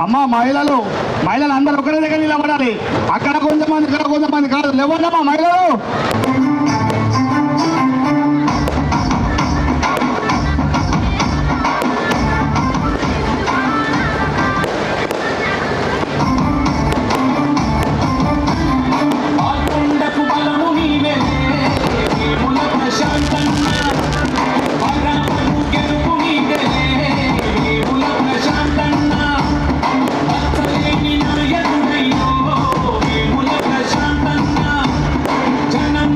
అమ్మ మహిళలు అందరూ ఒకరి దగ్గర నిలబడాలి. అక్కడ కొంతమంది ఇక్కడ కొంతమంది కాదు, లేవన్నమ్మా మహిళలు. జనం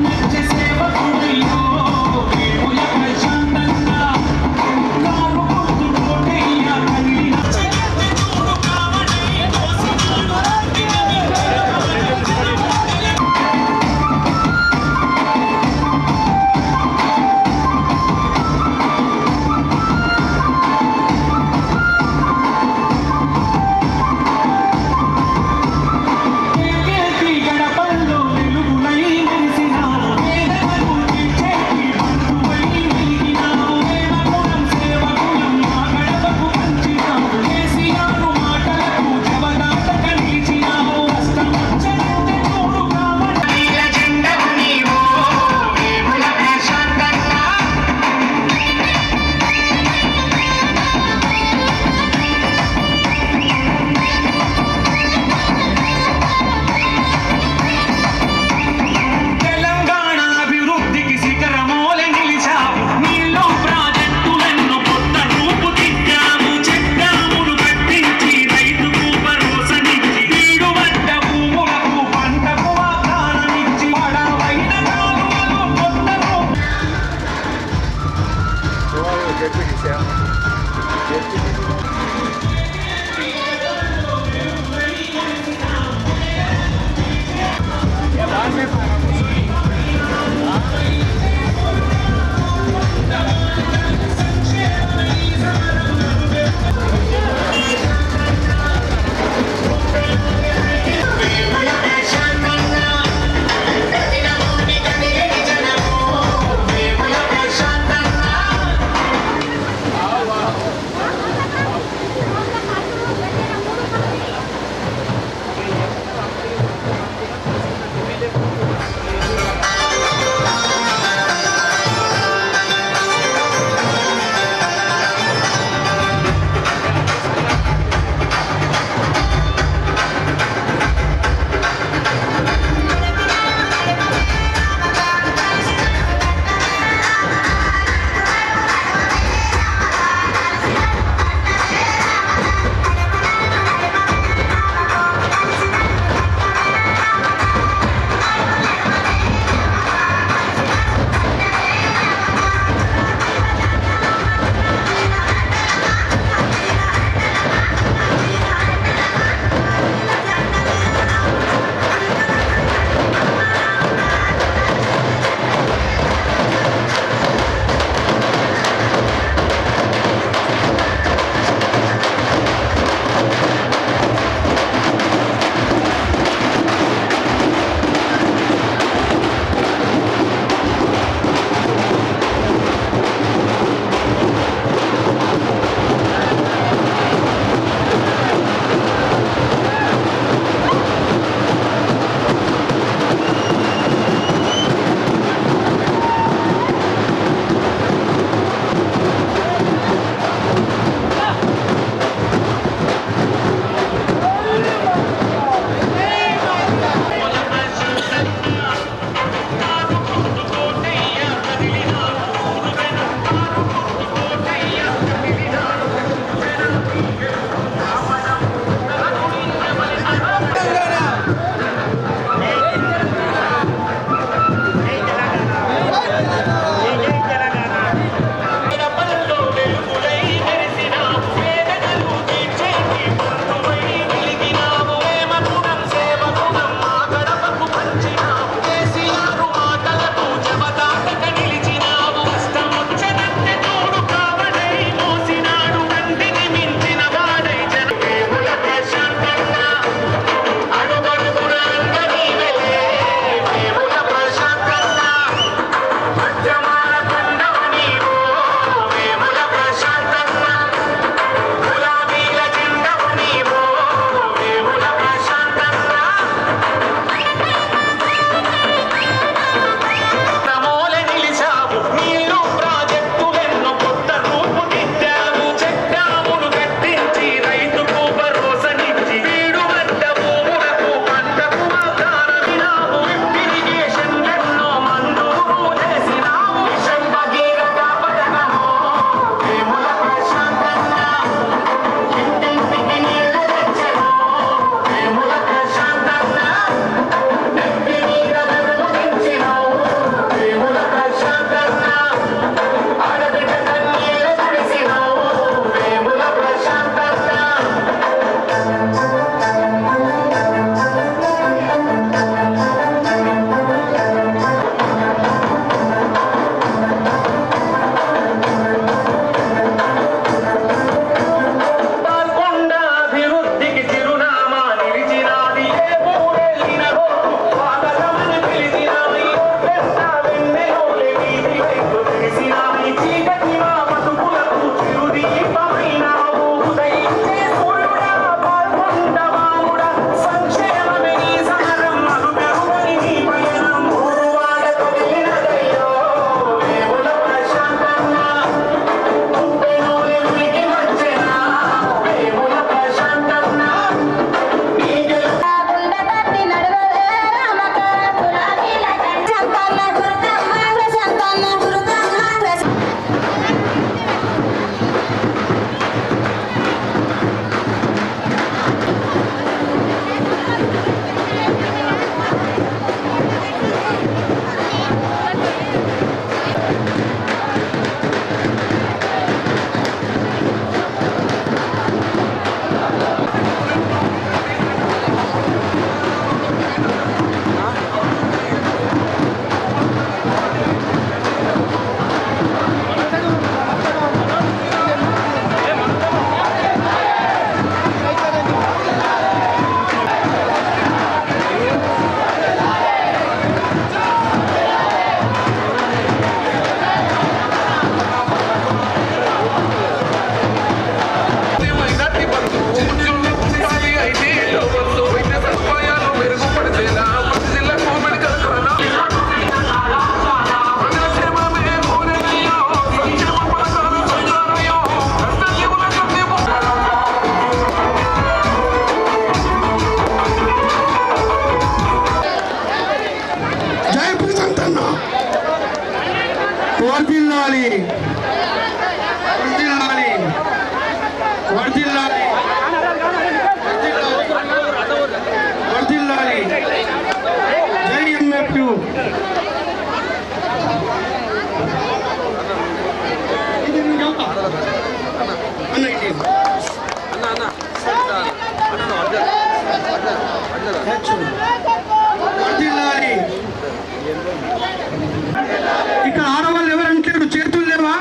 ఇక్కడ ఆడవాళ్ళు ఎవరంటారు? చేతులు లేవా?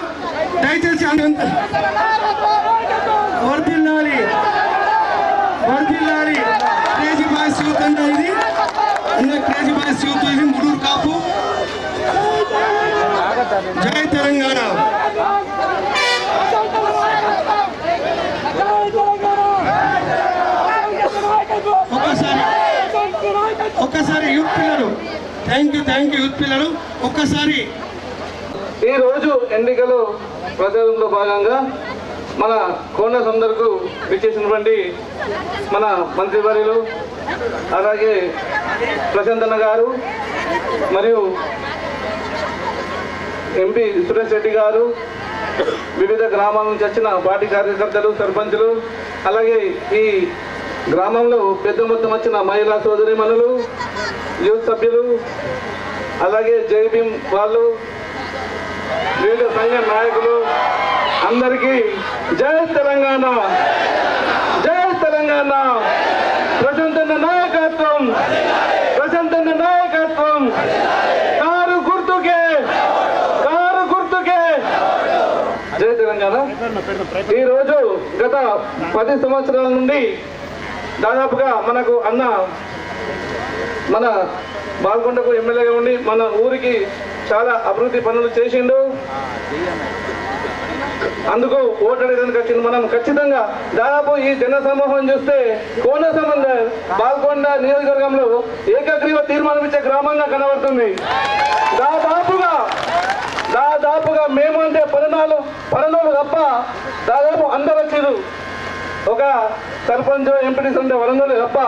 దయచేసి వర్దిల్లాలి వర్దిల్లాలి. క్రేజీ బాయ్స్ యూత్ అంటే ఇది క్రేజీ బాయ్స్ యూత్, ఇది ముడూరు కాపు. జై తెలంగాణ. ఒక్కసారి యూత్ పిల్లలు, థ్యాంక్ యూ యూత్ పిల్లలు. ఒక్కసారి ఈ రోజు ఎన్నికలు ప్రచారంలో భాగంగా మన కోన సందర్కు విచ్చేసినటువంటి మన మంత్రివర్యులు, అలాగే ప్రశాంత్ అన్న గారు, మరియు ఎంపీ సురేష్ రెడ్డి గారు, వివిధ గ్రామాల నుంచి వచ్చిన పార్టీ కార్యకర్తలు, సర్పంచులు, అలాగే ఈ గ్రామంలో పెద్ద మొత్తం వచ్చిన మహిళా సోదరిమణులు, యూత్ సభ్యులు, అలాగే జైభీం వాళ్ళు, వివిధ సంఘ నాయకులు అందరికీ జై తెలంగాణ, జై తెలంగాణ. ప్రశాంతన్న నాయకత్వం, ప్రశాంతన్న నాయకత్వం. కారు గుర్తుకే, కారు గుర్తుకే. జై తెలంగాణ. ఈరోజు గత 10 సంవత్సరాల నుండి దాదాపుగా మనకు అన్న మన బాల్కొండకు ఎమ్మెల్యేగా ఉండి మన ఊరికి చాలా అభివృద్ధి పనులు చేసిండు. అందుకు ఓటు అడగడానికి వచ్చింది. మనం ఖచ్చితంగా దాదాపు ఈ జన సమూహం చూస్తే కోన సంబంధం బాల్కొండ నియోజకవర్గంలో ఏకగ్రీవ తీర్మానం ఇచ్చే గ్రామంగా కనబడుతుంది. దాదాపుగా మేము అంటే పరనోళ్ళు తప్ప దాదాపు అందరూ వచ్చారు. ఒక సర్పంచ్ ఎంపీటీస్ ఉంటే వరంగల్ తప్ప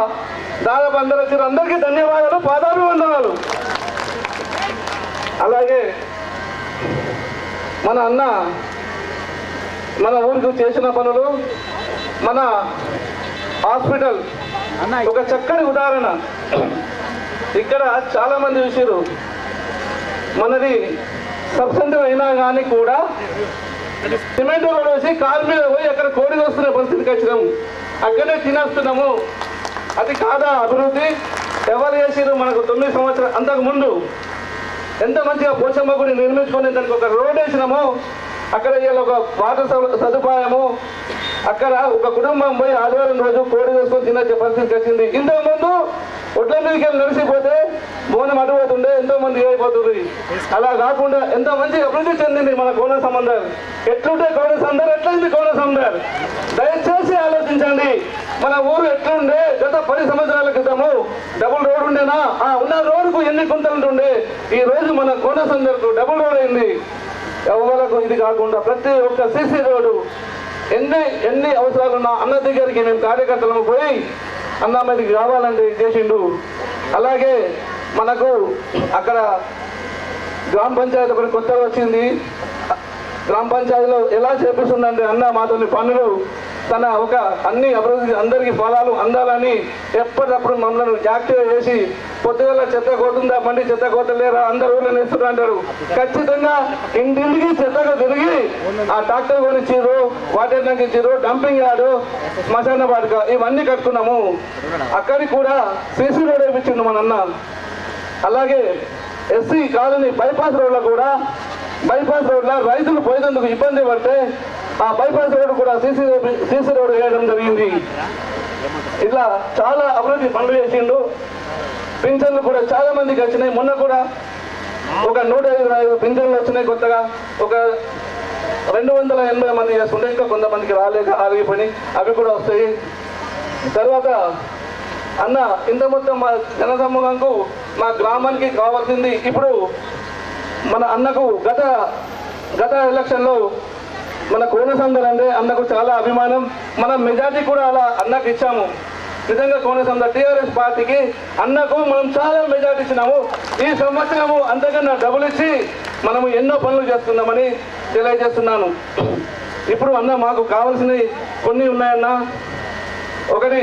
దాదాపు అందరూ వచ్చారు. అందరికీ ధన్యవాదాలు, పాదాభివందనాలు. అలాగే మన అన్న మన ఊరికి చేసిన పనులు, మన హాస్పిటల్ ఒక చక్కని ఉదాహరణ. ఇక్కడ చాలా మంది చూసారు, మనది సబ్సెంటర్ అయినా కానీ కూడా సిమెంట్ రోడ్ వేసి కాలు మీద పోయి అక్కడ కోడి వస్తున్న పరిస్థితికి వచ్చినాము. అక్కడే తినేస్తున్నాము. అది కాదా అభివృద్ధి? ఎవరు చేసిరు? మనకు 9 సంవత్సరాలు అంతకు ముందు ఎంత మంచిగా పోచమ్మ గుడి నిర్మించుకొని దానికి ఒక రోడ్ వేసినాము. అక్కడ ఇవాళ ఒక వాటర్ సదుపాయము, అక్కడ ఒక కుటుంబం పోయి ఆదివారం రోజు కోడి వేసుకొని తినచ్చే పరిస్థితికి వచ్చింది. ఇంతకుముందు ఒడ్ల మీదకి వెళ్ళి నడిచిపోతే బోనం అటుపోతుండే, ఎంతో మంది అయిపోతుంది. అలా కాకుండా ఎంతో మంచి అభివృద్ధి చెందింది మన కోన సంబంధాలు. ఎట్లుంటే కోన సందర్, ఎట్లయింది కోన సందర్? దయచేసి ఆలోచించండి. మన ఊరు ఎట్లుండే గత 10 సంవత్సరాల క్రితము? డబుల్ రోడ్ ఉండేనా? ఉన్న రోడ్కు ఎన్ని గుంతలుంటుండే? ఈ రోజు మన కోన సందర్కు డబుల్ రోడ్ అయింది. ఎవరకు ఇది కాకుండా ప్రతి ఒక్క సీసీ రోడ్డు, ఎన్ని అవసరాలున్నా అన్న దగ్గరికి మేము కార్యకర్తలను పోయి అన్న మీదకి రావాలంటే చేసిండు. అలాగే మనకు అక్కడ గ్రామ పంచాయతీ ఒకటి కొత్తగా వచ్చింది. గ్రామ పంచాయతీలో ఎలా చేపిస్తుందంటే అన్న మాతోని పనులు తన ఒక అన్ని అభివృద్ధి అందరికీ ఫలాలు అందాలని ఎప్పటికప్పుడు మమ్మల్ని యాక్టివ్ చేసి పొద్దుగల చెత్త కోతుందా బండి చెత్త కోతలేరా అందరు ఊళ్ళో నేస్తున్నారు అంటారు. ఖచ్చితంగా ఇంటింటికి చెత్తగా తిరిగి ఆ ట్రాక్టర్ కొనిచ్చిర్రు, వాటర్ ట్యాంక్ ఇచ్చిర్రు, డంపింగ్ యార్డు, శ్మశాన వాటిక ఇవన్నీ కట్టుకున్నాము. అక్కడికి కూడా సీసీ రోడ్ వేయించిండు మన అన్న. అలాగే ఎస్సీ కాలనీ బైపాస్ రోడ్లో కూడా బైపాస్ రోడ్లో రైతులు పోయేందుకు ఇబ్బంది పడితే ఆ బైపాస్ రోడ్డు కూడా సీసీ రోడ్డు వేయడం జరిగింది. ఇట్లా చాలా అభివృద్ధి పనులు చేసిండు. పింఛన్లు కూడా చాలా మందికి వచ్చినాయి. మొన్న కూడా ఒక 125 పింఛన్లు వచ్చినాయి కొత్తగా. ఒక 280 మంది చేస్తుంటే ఇంకా కొంతమందికి రాలేక ఆగిపోయి అవి కూడా వస్తాయి. తర్వాత అన్న ఇంత మొత్తం మా జనసమూహంకు మా గ్రామానికి కావాల్సింది. ఇప్పుడు మన అన్నకు గత ఎలక్షన్లో మన కోనసందర్ అంటే అన్నకు చాలా అభిమానం. మనం మెజార్టీ కూడా అలా అన్నకు ఇచ్చాము. నిజంగా కోనసందర్ టీఆర్ఎస్ పార్టీకి అన్నకు మనం చాలా మెజార్టీ ఇచ్చినాము. ఈ సంవత్సరము అంతకన్నా డబ్బులు ఇచ్చి మనము ఎన్నో పనులు చేస్తున్నామని తెలియజేస్తున్నాను. ఇప్పుడు అన్న మాకు కావాల్సినవి కొన్ని ఉన్నాయన్న. ఒకటి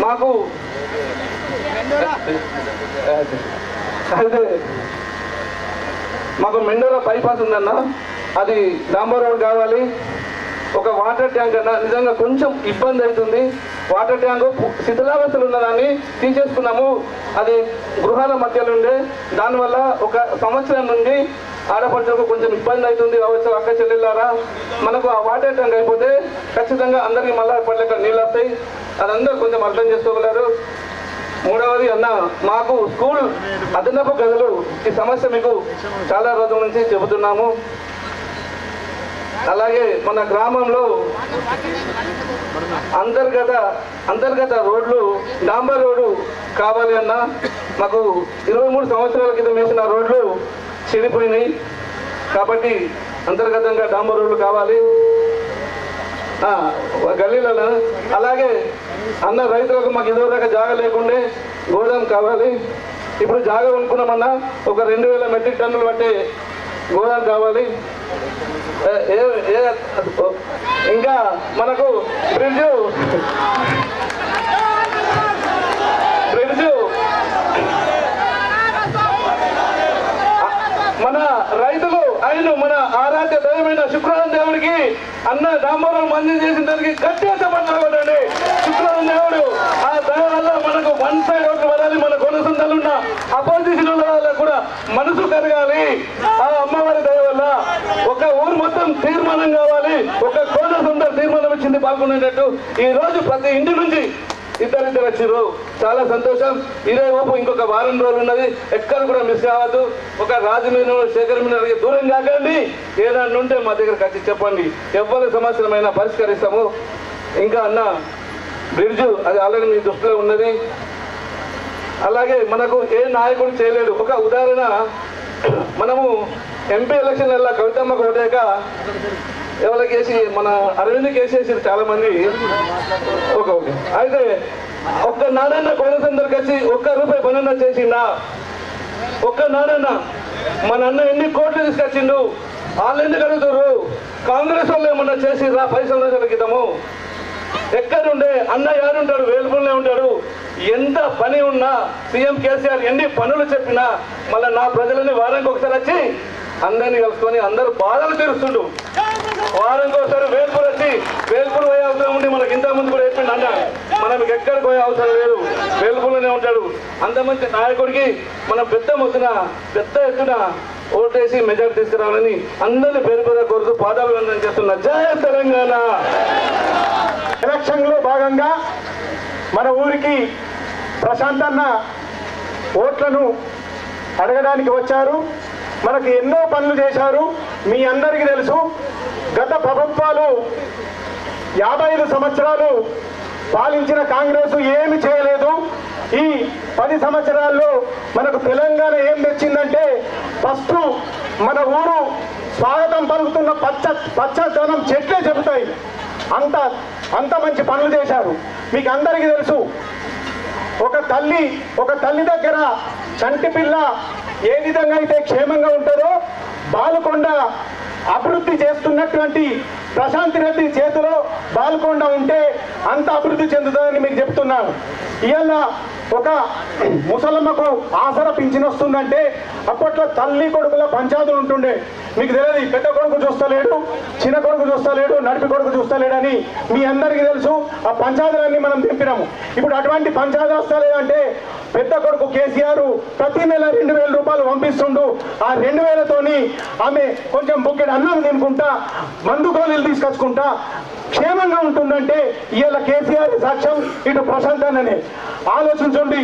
మాకు అయితే మాకు మెండోరా బైపాస్ ఉందన్న, అది డాంబర్ రోడ్ కావాలి. ఒక వాటర్ ట్యాంక్ అన్న నిజంగా కొంచెం ఇబ్బంది అవుతుంది. వాటర్ ట్యాంక్ శిథిలావస్థలు ఉన్నదాన్ని తీసేసుకున్నాము. అది గృహాల మధ్యలో ఉండే, దానివల్ల ఒక సంవత్సరం నుండి ఆడపడుచులకు కొంచెం ఇబ్బంది అవుతుంది కావచ్చు. అక్క చెల్లెళ్ళారా, మనకు ఆ వాటర్ ట్యాంక్ అయిపోతే ఖచ్చితంగా అందరికీ మళ్ళీ ఎప్పటిలెక్క నీళ్ళు వస్తాయి. అదందరూ కొంచెం అర్థం చేసుకోగలరు. మూడవది అన్న, మాకు స్కూల్ అదనపు గదులు, ఈ సమస్య మీకు చాలా రోజుల నుంచి చెబుతున్నాము. అలాగే మన గ్రామంలో అంతర్గత రోడ్లు, డాంబర్ రోడ్డు కావాలి అన్న. మాకు 23 సంవత్సరాల క్రితం వేసిన రోడ్లు చెడిపోయినాయి కాబట్టి అంతర్గతంగా డాంబర్ రోడ్లు కావాలి గల్లీలలో. అలాగే అన్న రైతులకు మాకు ఇదివరకు జాగ లేకుండే గోదాం కావాలి. ఇప్పుడు జాగ కొనుక్కున్నామన్నా ఒక 2000 మెట్రిక్ టన్నులు పట్టే గోదాం కావాలి. ఇంకా మనకు బ్రిడ్జ్ మన రైతులు ఆయన మన ఆరాధ్య దైవమైన శుక్రవారం దేవుడికి అన్న డాంబరం మంజూరు చేసిన దానికి గట్టిగా చెప్పండి. శుక్రవారం దేవుడు ఆ దయ వల్ల మనకు వన్ సైడ్ ఓట్లు పడాలి. మన కొనసంతలు ఉన్న అపోజిషన్ వాళ్ళకు కూడా మనసు కరగాలి. ఆ అమ్మవారి దయ వల్ల ఒక ఊరు మొత్తం తీర్మానం కావాలి. ఒక కోనసొంత తీర్మానం ఇచ్చింది పాల్గొనేటట్టు. ఈ రోజు ప్రతి ఇంటి నుంచి ఇద్దరు వచ్చారు. చాలా సంతోషం. ఇదే ఊపు ఇంకొక వారం రోజులు ఉన్నది. ఎక్కడ కూడా మిస్ కావద్దు. ఒక రాజు మీద శేఖర్ మీద దూరం కాకండి. ఏదన్నా ఉంటే మా దగ్గరకు వచ్చి చెప్పండి. ఎవరి సమస్యలమైనా పరిష్కరిస్తాము. ఇంకా అన్న బ్రిడ్జ్ అది ఆల్రెడీ మీ దృష్టిలో ఉన్నది. అలాగే మనకు ఏ నాయకుడు చేయలేడు. ఒక ఉదాహరణ, మనము ఎంపీ ఎలక్షన్లలో కవితమ్మకు ఓటాక ఎవరికి వేసి మన అరవింద్కి వేసేసారు చాలా మంది. ఓకే అయితే ఒక్క నాడన్న కొనసందరికి వచ్చి ₹1 పనన్న చేసిండా? ఒక్క నాడన్న మన అన్న ఎన్ని కోట్లు తీసుకొచ్చిండు? వాళ్ళు ఎందుకు అడుగుతారు? కాంగ్రెస్ వాళ్ళు ఏమన్నా చేసిర్రా 10 సంవత్సరాల క్రితము? ఎక్కడుండే అన్న ఎవరుంటాడు? వేలుపుల్లే ఉంటాడు. ఎంత పని ఉన్నా సీఎం కేసీఆర్ ఎన్ని పనులు చెప్పినా మళ్ళీ నా ప్రజలని వారానికి ఒకసారి వచ్చి అందరినీ కలుసుకొని అందరూ బాధలు తీరుస్తుండు. వారానికి ఒకసారి వేల్పూర్ వచ్చి వేల్పూర్ పోయే అవసరం ఉండి మనకి ఇంతకుముందు కూడా చెప్పిండు అన్న. మనం ఎక్కడికి పోయే అవసరం లేదు, వేల్పూర్లోనే ఉంటాడు. అంత మంచి నాయకుడికి మనం పెద్ద ఎత్తున ఓటేసి మెజార్టీ తీసుకురావాలని అందరినీ పేరు కోరుతూ పాదాభివందనం చేస్తున్నా. జయ తెలంగాణ. ఎలక్షన్ లో భాగంగా మన ఊరికి ప్రశాంత్ అన్న ఓట్లను అడగడానికి వచ్చారు. మనకు ఎన్నో పనులు చేశారు. మీ అందరికీ తెలుసు, గత ప్రభుత్వాలు 55 సంవత్సరాలు పాలించిన కాంగ్రెస్ ఏమి చేయలేదు. ఈ 10 సంవత్సరాల్లో మనకు తెలంగాణ ఏం తెచ్చిందంటే, ఫస్ట్ మన ఊరు స్వాగతం పలుకుతున్న పచ్చదనం చెట్లే చెబుతాయి. అంత మంచి పనులు చేశారు. మీకు అందరికీ తెలుసు, ఒక తల్లి దగ్గర చంటి పిల్ల ఏ విధంగా అయితే క్షేమంగా ఉంటుందో, బాలుకొండ అభివృద్ధి చేస్తున్నటువంటి ప్రశాంత్ రెడ్డి చేతిలో బాలుకొండ ఉంటే అంత అభివృద్ధి చెందుతుందని మీకు చెప్తున్నాను. ఇవాళ ఒక ముసలమ్మకు ఆసరా పింఛన్ వస్తుందంటే అప్పట్లో తల్లి కొడుకుల పంచాయతీలు ఉంటుండే. మీకు తెలియదు, పెద్ద కొడుకు చూస్తలేడు, చిన్న కొడుకు చూస్తలేడు, నడిపి కొడుకు చూస్తలేడని మీ అందరికీ తెలుసు. ఆ పంచాయతీలన్నీ మనం తెంపినాము. ఇప్పుడు అటువంటి పంచాయతీ వస్తలేదంటే పెద్ద కొడుకు కేసీఆర్ ప్రతి నెల 2000 రూపాయలు పంపిస్తుండు. ఆ 2000తోని ఆమె కొంచెం బుక్కెడు అన్నం తినుకుంటా, మందు గోళీలు తీసుకొచ్చుకుంటా క్షేమంగా ఉంటుందంటే ఇవాళ కేసీఆర్ సాక్ష్యం, ఇటు ప్రశాంత్ అన్ననే. ఆలోచించండి,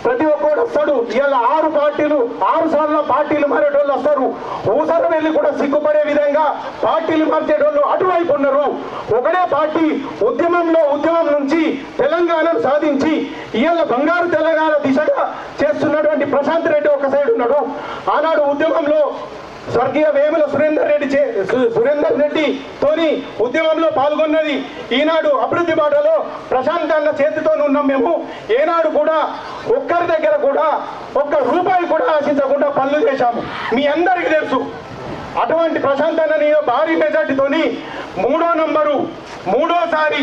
ప్రతి ఒక్కడు వస్తాడు. ఇవాళ 6 సార్లు పార్టీలు మారేటోళ్ళు వస్తారు. ఊసరు వెళ్ళి కూడా సిగ్గుపడే విధంగా పార్టీలు మార్చేటోళ్ళు అటువైపు ఉన్నారు. ఒకటే పార్టీ ఉద్యమం నుంచి తెలంగాణను సాధించి ఇవాళ బంగారు తెలంగాణ దిశగా చేస్తున్నటువంటి ప్రశాంత్ రెడ్డి ఒక సైడ్ ఉన్నాడు. ఆనాడు ఉద్యమంలో స్వర్గీయ వేముల సురేందర్ రెడ్డి తోని ఉద్యమంలో పాల్గొన్నది. ఈనాడు అభివృద్ధి బాటలో ప్రశాంత్ అన్న చేతితో ఉన్నాం మేము. ఏనాడు కూడా ఒక్కరి దగ్గర కూడా ₹1 కూడా ఆశించకుండా పనులు చేశాము. మీ అందరికీ తెలుసు. అటువంటి ప్రశాంత్ అన్నని భారీ మెజార్టీతోని మూడోసారి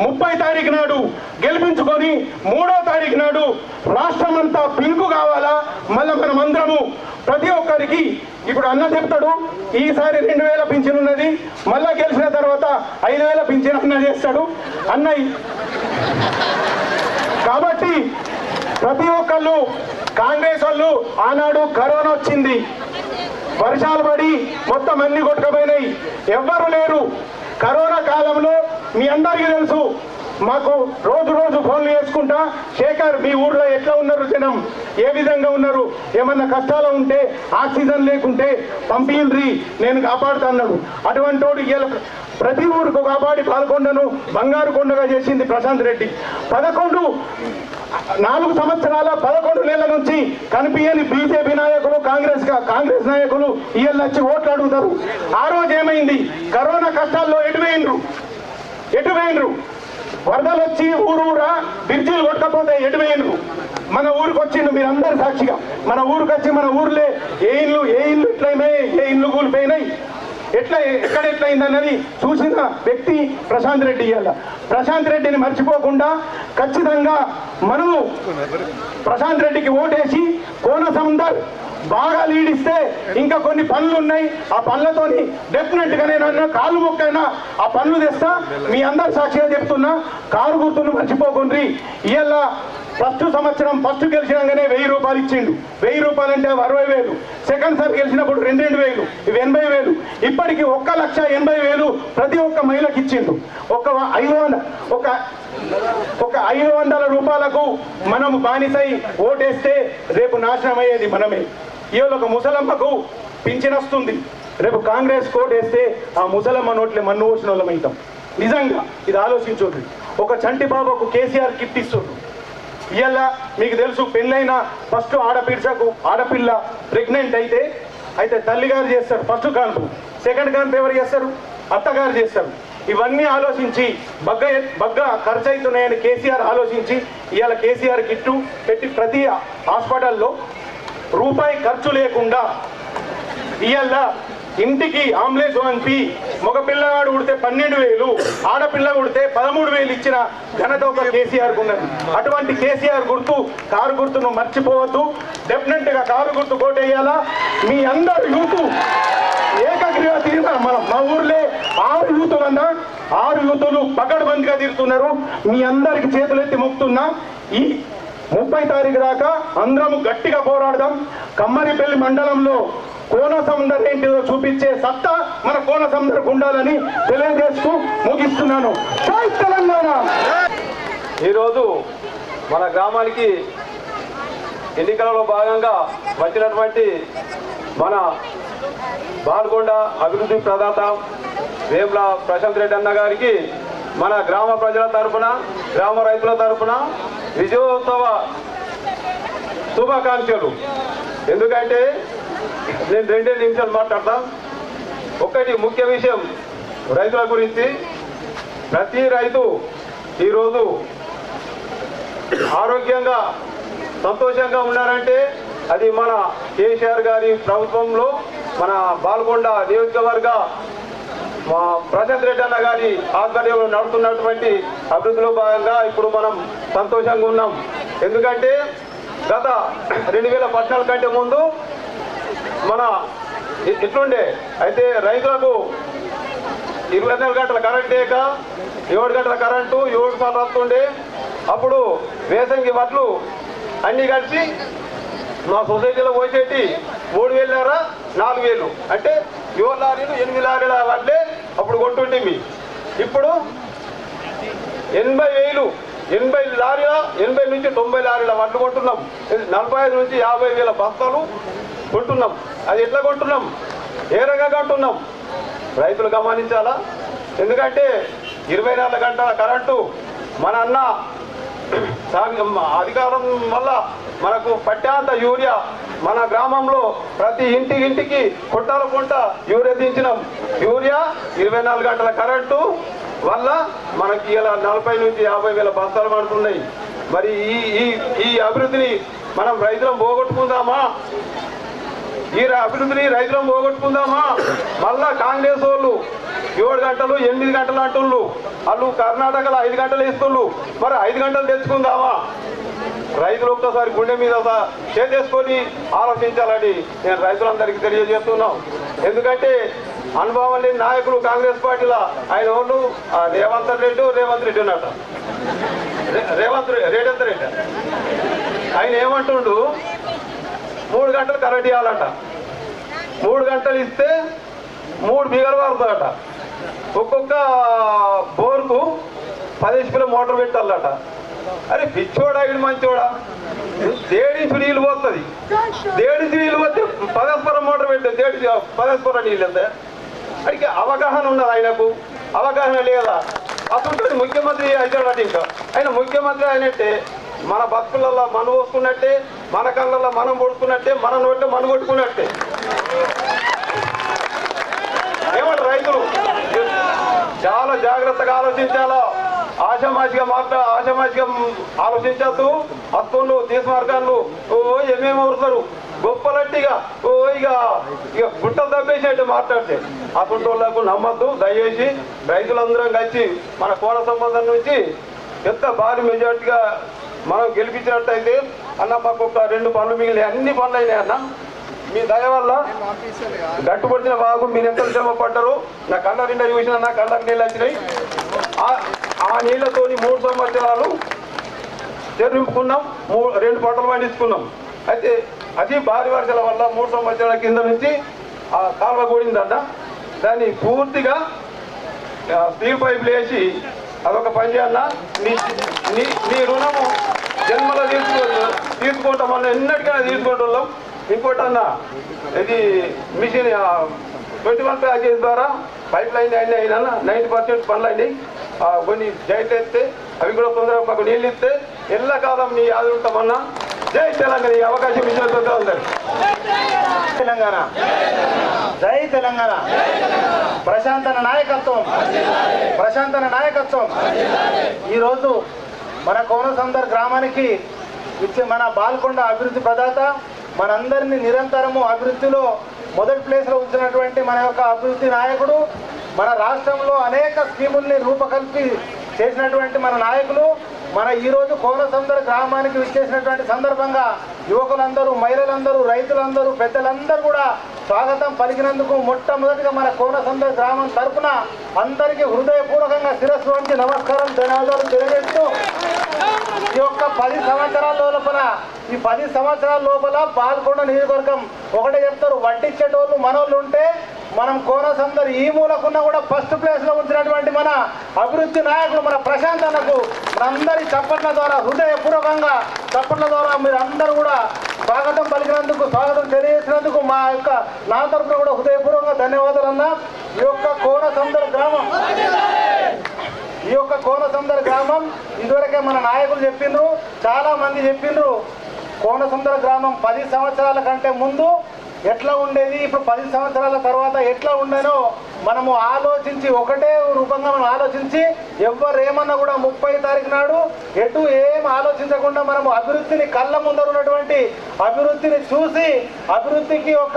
30 తారీఖు నాడు గెలిపించుకొని 3వ తారీఖు నాడు రాష్ట్రం అంతా పింకు కావాలా. మళ్ళీ మనం అందరము ప్రతి ఒక్కరికి ఇప్పుడు అన్న చెప్తాడు ఈసారి 2000 పింఛన్ ఉన్నది, మళ్ళా గెలిచిన తర్వాత 5000 పింఛన్ అన్న చేస్తాడు అన్నయ్య. కాబట్టి ప్రతి ఒక్కళ్ళు కాంగ్రెస్ వాళ్ళు ఆనాడు కరోనా వచ్చింది, వర్షాలు పడి మొత్తం అన్ని కొట్టుకుపోయినాయి, ఎవ్వరు లేరు. కరోనా కాలంలో మీ అందరికీ తెలుసు, మాకు రోజు ఫోన్లు చేసుకుంటా శేఖర్ మీ ఊర్లో ఎట్లా ఉన్నారు, జనం ఏ విధంగా ఉన్నారు, ఏమన్నా కష్టాలు ఉంటే ఆక్సిజన్ లేకుంటే పంపిల్రి నేను కాపాడుతా అన్నాడు. అటువంటి వాడు ఇవాళ ప్రతి ఊరుకు కాపాడి పాల్గొండను బంగారు కొండగా చేసింది ప్రశాంత్ రెడ్డి. 4 సంవత్సరాల 11 నెలల నుంచి కనిపించని బీజేపీ నాయకులు కాంగ్రెస్ నాయకులు ఇవాళ వచ్చి ఓట్లు అడుగుతారు. ఆ రోజు ఏమైంది, కరోనా కష్టాల్లో ఎటు వేయండ్రు, వరదలు వచ్చి ఊరూరా బ్రిడ్జిలు కొట్టకపోతే ఎటు వేయండ్రు. మన ఊరికి వచ్చిండు మీరందరు సాక్షిగా, మన ఊరికి వచ్చి మన ఊర్లే ఏ ఇల్లు ఎట్లయినాయి, ఏ ఇల్లు కూలిపోయినాయి, ఎట్లయింది అన్నది చూసిన వ్యక్తి ప్రశాంత్ రెడ్డి. ఇవాళ ప్రశాంత్ రెడ్డిని మర్చిపోకుండా ఖచ్చితంగా మనము ప్రశాంత్ రెడ్డికి ఓటేసి కోనసముందర్ బాగా లీడిస్తే ఇంకా కొన్ని పనులు ఉన్నాయి, ఆ పనులతోని డెఫినెట్ గా నేను కాలు మొక్కైనా ఆ పనులు తెస్తా. మీ అందరు సాక్షిగా చెప్తున్నా, కారు గుర్తును మర్చిపోకుండ్రి. ఇవాళ ఫస్ట్ గెలిచినాగానే 1000 రూపాయలు ఇచ్చిండు. 1000 రూపాయలు అంటే 60,000. సెకండ్ సార్ గెలిచినప్పుడు 2,000 ఇవి 80,000. ఇప్పటికి 1,80,000 ప్రతి ఒక్క మహిళకి ఇచ్చిండు. ఒక 500 రూపాయలకు మనం బానిసై ఓటేస్తే రేపు నాశనం అయ్యేది మనమే. ఇవాళ ఒక ముసలమ్మకు పింఛన్ వస్తుంది, రేపు కాంగ్రెస్ కోటేస్తే ఆ ముసలమ్మ నోట్లే మన్ను పోసిన వాళ్ళం అవుతాం. నిజంగా ఇది ఆలోచించండి. ఒక చంటి బాబుకు కేసీఆర్ కిట్ ఇస్తుండ్రు. ఇవాళ మీకు తెలుసు, పెళ్ళైన ఫస్ట్ ఆడపిల్ల ప్రెగ్నెంట్ అయితే తల్లిగారు చేస్తారు ఫస్ట్ కాన్పు, సెకండ్ కాన్పు ఎవరు చేస్తారు, అత్తగారు చేస్తారు. ఇవన్నీ ఆలోచించి బగ్గా ఖర్చు అవుతున్నాయని కేసీఆర్ ఆలోచించి ఇవాళ కేసీఆర్ కిట్టు పెట్టి ప్రతి హాస్పిటల్లో రూపాయి ఖర్చు లేకుండా ఇవాళ ఇంటికి అంబులెన్స్ పంపి మగ పిల్లవాడు ఉడితే 12,000, ఆడపిల్ల ఉడితే 13,000 ఇచ్చిన ఘనత ఒక కేసీఆర్ ఉన్నది. అటువంటి కేసీఆర్ కారు గుర్తును మర్చిపోవద్దు. డెఫినెట్ గా కారు గుర్తు కోటేయాలా. మీ అందరు యూత్ ఏకగ్రీవ తీర్మానం, మా ఊర్లో 6 యూతులన్నా 6 యూతులు పకడ్బందీగా తీరుతున్నారు. మీ అందరికి చేతులెత్తి మొక్కుతున్నా, ఈ 30 తారీఖు దాకా అందరం గట్టిగా పోరాడదాం. కమ్మరిపల్లి మండలంలో కోనసముందర్ ఏంటిదో చూపించే సత్తా మన కోనసముందర్కు ఉండాలని తెలియజేస్తూ ముగిస్తున్నాను. జై తెలంగాణ. ఈరోజు మన గ్రామానికి ఎన్నికలలో భాగంగా వచ్చినటువంటి మన బాల్కొండ అభివృద్ధి ప్రదాత వేముల ప్రశాంత్ రెడ్డి అన్న గారికి మన గ్రామ ప్రజల తరఫున, గ్రామ రైతుల తరఫున విజయోత్సవ శుభాకాంక్షలు. ఎందుకంటే నేను 2 నిమిషాలు మాట్లాడతాం. ఒకటి ముఖ్య విషయం రైతుల గురించి. ప్రతి రైతు ఈరోజు ఆరోగ్యంగా సంతోషంగా ఉన్నారంటే అది మన కేసీఆర్ గారి ప్రభుత్వంలో మన బాల్కొండ నియోజకవర్గ మా ప్రశాంత్ రెడ్డి అన్న గారి ఆధ్వర్యంలో నడుస్తున్నటువంటి అభివృద్ధిలో భాగంగా ఇప్పుడు మనం సంతోషంగా ఉన్నాం. ఎందుకంటే గత 2014 కంటే ముందు మన ఎట్లుండే అయితే రైతులకు 24 గంటల కరెంట్ లేక 7 గంటల కరెంటు 7 సార్లు వస్తుండే. అప్పుడు వేసంగి వడ్లు అన్నీ కలిసి మా సొసైటీలో పోసేటి 3,000 4,000 అంటే 7 లారీలు 8 లారీల వడ్లే అప్పుడు కొంటుంటిమి. ఇప్పుడు 80,000 80 లారీల 80 నుంచి 90 లారీల వడ్లు కొంటున్నాం. 45 నుంచి 50,000 బస్తాలు కొంటున్నాం. అది ఎట్లా కొంటున్నాం, ఏ రకంగా కొంటున్నాం రైతులు గమనించాలా. ఎందుకంటే 24 గంటల కరెంటు మన అన్న అధికారం వల్ల మనకు పట్టాంత యూరియా మన గ్రామంలో ప్రతి ఇంటికి కొంట యూరియా దించినాం. యూరియా 24 గంటల కరెంటు వల్ల మనకి ఇలా 40 నుంచి 50,000 బస్తాలు పడుతున్నాయి. మరి ఈ అభివృద్ధిని మనం రైతులను పోగొట్టుకుందామా? ఈ అభివృద్ధిని రైతులను పోగొట్టుకుందామా? మళ్ళా కాంగ్రెస్ వాళ్ళు 7 గంటలు 8 గంటలు అంటుళ్ళు, వాళ్ళు కర్ణాటకలో 5 గంటలు ఇస్తుళ్ళు, మరి 5 గంటలు తెచ్చుకుందామా? రైతులు ఒక్కసారి గుండె మీద చేసేసుకొని ఆలోచించాలని నేను రైతులందరికీ తెలియజేస్తున్నాం. ఎందుకంటే అనుభవం లేని నాయకులు కాంగ్రెస్ పార్టీలో ఆయన వాళ్ళు రేవంత్ రెడ్డి ఉన్నట రేవంత్ రెడ్డి ఆయన ఏమంటుండు, 3 గంటలు కరెంట్ ఇవ్వాలంట. 3 గంటలు ఇస్తే 3 బీగలు వారుతారట. ఒక్కొక్క బోర్కు 10 HP మోటార్ పెట్టాలట. అరే పిచ్చోడా ఇది మంచోడా? దేడించి నీళ్ళు పోతుంది, దేడించి నీళ్ళు పోతే 10 మోటార్ పెడితే 10 నీళ్ళు వెళ్తాయి. అడిగి అవగాహన ఉన్నది ఆయనకు, అవగాహన లేదా? అసలు ముఖ్యమంత్రి అవుతాడట. ఇంకా ఆయన ముఖ్యమంత్రి అయినట్టే మన బతుకులలో మనం పోసుకున్నట్టే, మన కళ్ళల్లో మనం పొడుచుకున్నట్టే, మన నోట్లో మనం కొట్టుకున్నట్టే. ఏమంటారు రైతులు? చాలా జాగ్రత్తగా ఆలోచించాలా. ఆషామాషిగా ఆలోచించద్దు. హక్కులు తీసుమార్గాలు ఏమేమి అవుతారు గొప్పలట్టిగా ఇక గుట్టలు తప్పేసినట్టు మాట్లాడితే అటువంటి వాళ్ళకు నమ్మద్దు. దయచేసి రైతులందరం కలిసి మన కోన సంబంధం నుంచి ఎంత భారీ మెజార్టీగా మనం గెలిపించినట్టయితే అన్న మాకు ఒక 2 పనులు మిగిలినాయి. అన్ని పనులు అయినాయి అన్న. మీ దయ వల్ల గట్టుపడిన బాగు మీరు ఎంత శ్రమ పడ్డారు. నా కళ్ళ నిండా చూసిన, నా కళ్ళకి నీళ్ళు వచ్చినాయి. ఆ నీళ్లతోని 3 సంవత్సరాలు చెరుపుకున్నాం, 2 పంటలు పండించుకున్నాం. అయితే అది భారీ వర్షాల వల్ల 3 సంవత్సరాల కింద నుంచి ఆ కాలువ కూడిందన్న. దాన్ని పూర్తిగా స్టీల్ పైపులు వేసి అదొక పని చేయాలన్న. నీ రుణము జన్మలో తీసుకుంటామన్న, ఎన్నటికైనా తీసుకుంటున్నాం. ఇంకోటి అన్న, ఇది మిషన్ 21 ప్యాకేజ్ ద్వారా పైప్ లైన్ అన్నీ అయినా 90% పనులు అయినాయి. కొన్ని జైట్లు ఎత్తే అవి కూడా తొందరగా మాకు నీళ్ళు ఇస్తే ఎల్లకాలం నీ యాది ఉంటామన్నా. జై తెలంగాణ. ఈ అవకాశం ఇచ్చినందుకు అందరు తెలంగాణ, జై తెలంగాణ. ప్రశాంతన నాయకత్వం. ఈరోజు మన కోనసందర్ గ్రామానికి ఇచ్చే మన బాల్కొండ అభివృద్ధి ప్రదాత, మనందరినీ నిరంతరము అభివృద్ధిలో మొదటి ప్లేస్లో ఉంచినటువంటి మన యొక్క అభివృద్ధి నాయకుడు, మన రాష్ట్రంలో అనేక స్కీముల్ని రూపకల్పి చేసినటువంటి మన నాయకులు, మన ఈరోజు కోనసందర్ గ్రామానికి విచ్చేసినటువంటి సందర్భంగా యువకులందరూ, మహిళలందరూ, రైతులందరూ, పెద్దలందరూ కూడా స్వాగతం పలికినందుకు మొట్టమొదటిగా మన కోనసందర్ గ్రామం తరఫున అందరికీ హృదయపూర్వకంగా శిరస్సు వంచి నమస్కారం ధన్యవాదాలు తెలియజేస్తూ, ఈ యొక్క 10 సంవత్సరాల లోపల బాల్కొండ నియోజకవర్గం ఒకటే చెప్తారు, వడ్డిచ్చేటోళ్ళు మనోళ్ళు ఉంటే మనం కోనసందర్ ఈ మూలకున్నా కూడా ఫస్ట్ ప్లేస్లో ఉంచినటువంటి మన అభివృద్ధి నాయకుడు మన ప్రశాంత్ అన్నకు మనందరి చప్పట్ల ద్వారా, హృదయపూర్వకంగా చప్పట్ల ద్వారా మీరు అందరూ కూడా స్వాగతం పలికినందుకు, స్వాగతం తెలియజేసినందుకు నా తరఫున కూడా హృదయపూర్వకంగా ధన్యవాదాలు అన్న. ఈ యొక్క కోనసందర్ గ్రామం ఇదివరకే మన నాయకులు చెప్పిండ్రు, చాలా మంది చెప్పిండ్రు. కోనసందర్ గ్రామం 10 సంవత్సరాల కంటే ముందు ఎట్లా ఉండేది, ఇప్పుడు 10 సంవత్సరాల తర్వాత ఎట్లా ఉండేనో మనము ఆలోచించి, ఒకటే రూపంగా మనం ఆలోచించి, ఎవరు ఏమన్నా కూడా 30 తారీఖు నాడు ఎటు ఏం ఆలోచించకుండా మనము అభివృద్ధిని కళ్ళ ముందర ఉన్నటువంటి అభివృద్ధిని చూసి, అభివృద్ధికి ఒక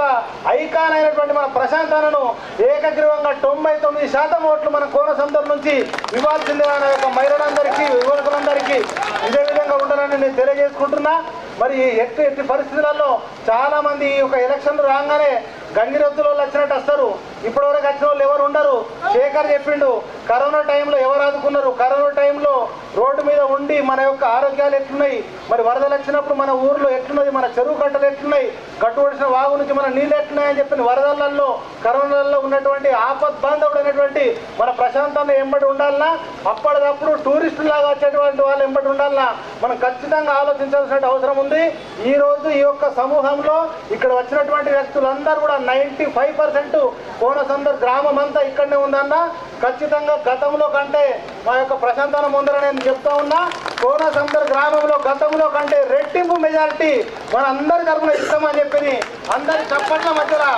ఐకాన్ అయినటువంటి మన ప్రశాంతనను ఏకగ్రీవంగా 99% ఓట్లు మన కోనసందర్ నుంచి ఇవ్వాల్సిందే అనే యొక్క మహిళలందరికీ, యువకులందరికీ ఇదే విధంగా ఉండాలని నేను తెలియజేసుకుంటున్నా. మరి ఎట్టి పరిస్థితులలో చాలా మంది ఈ యొక్క ఎలక్షన్లు రాగానే గంగిరెద్దులో వచ్చినట్టు వస్తారు. ఇప్పటివరకు వచ్చిన వాళ్ళు ఎవరు ఉండరు. శేఖర్ చెప్పిండు, కరోనా టైంలో ఎవరు ఆదుకున్నారు, కరోనా టైంలో రోడ్డు మీద ఉండి మన యొక్క ఆరోగ్యాలు ఎట్లున్నాయి, మరి వరదలు వచ్చినప్పుడు మన ఊర్లో ఎట్లున్నది, మన చెరువు కట్టలు ఎట్లున్నాయి, గట్టు ఒడిసిన వాగు నుంచి మన నీళ్ళు ఎట్లున్నాయని చెప్పిన వరదలలో, కరోనాలలో ఉన్నటువంటి ఆపద్ బాంధవుడు అనేటువంటి మన ప్రశాంతంగా ఎంబడి ఉండాలన్నా, అప్పటికప్పుడు టూరిస్టులాగా వచ్చేటువంటి వాళ్ళు ఎంబడి ఉండాలన్నా మనం ఖచ్చితంగా ఆలోచించాల్సిన అవసరం ఉంది. ఈ రోజు ఈ యొక్క సమూహంలో ఇక్కడ వచ్చినటువంటి వ్యక్తులందరూ కూడా 95% కోనసందర్ గ్రామం అంతా ఇక్కడనే ఉందన్న. ఖచ్చితంగా గతంలో కంటే మా యొక్క ప్రశాంతన ముందర నేను చెప్తా ఉన్నా, కోనసందర్ గ్రామంలో గతంలో కంటే రెట్టింపు మెజారిటీ మన అందరి తరఫున ఇస్తామని చెప్పి అందరి చప్పట్ల మధ్యలో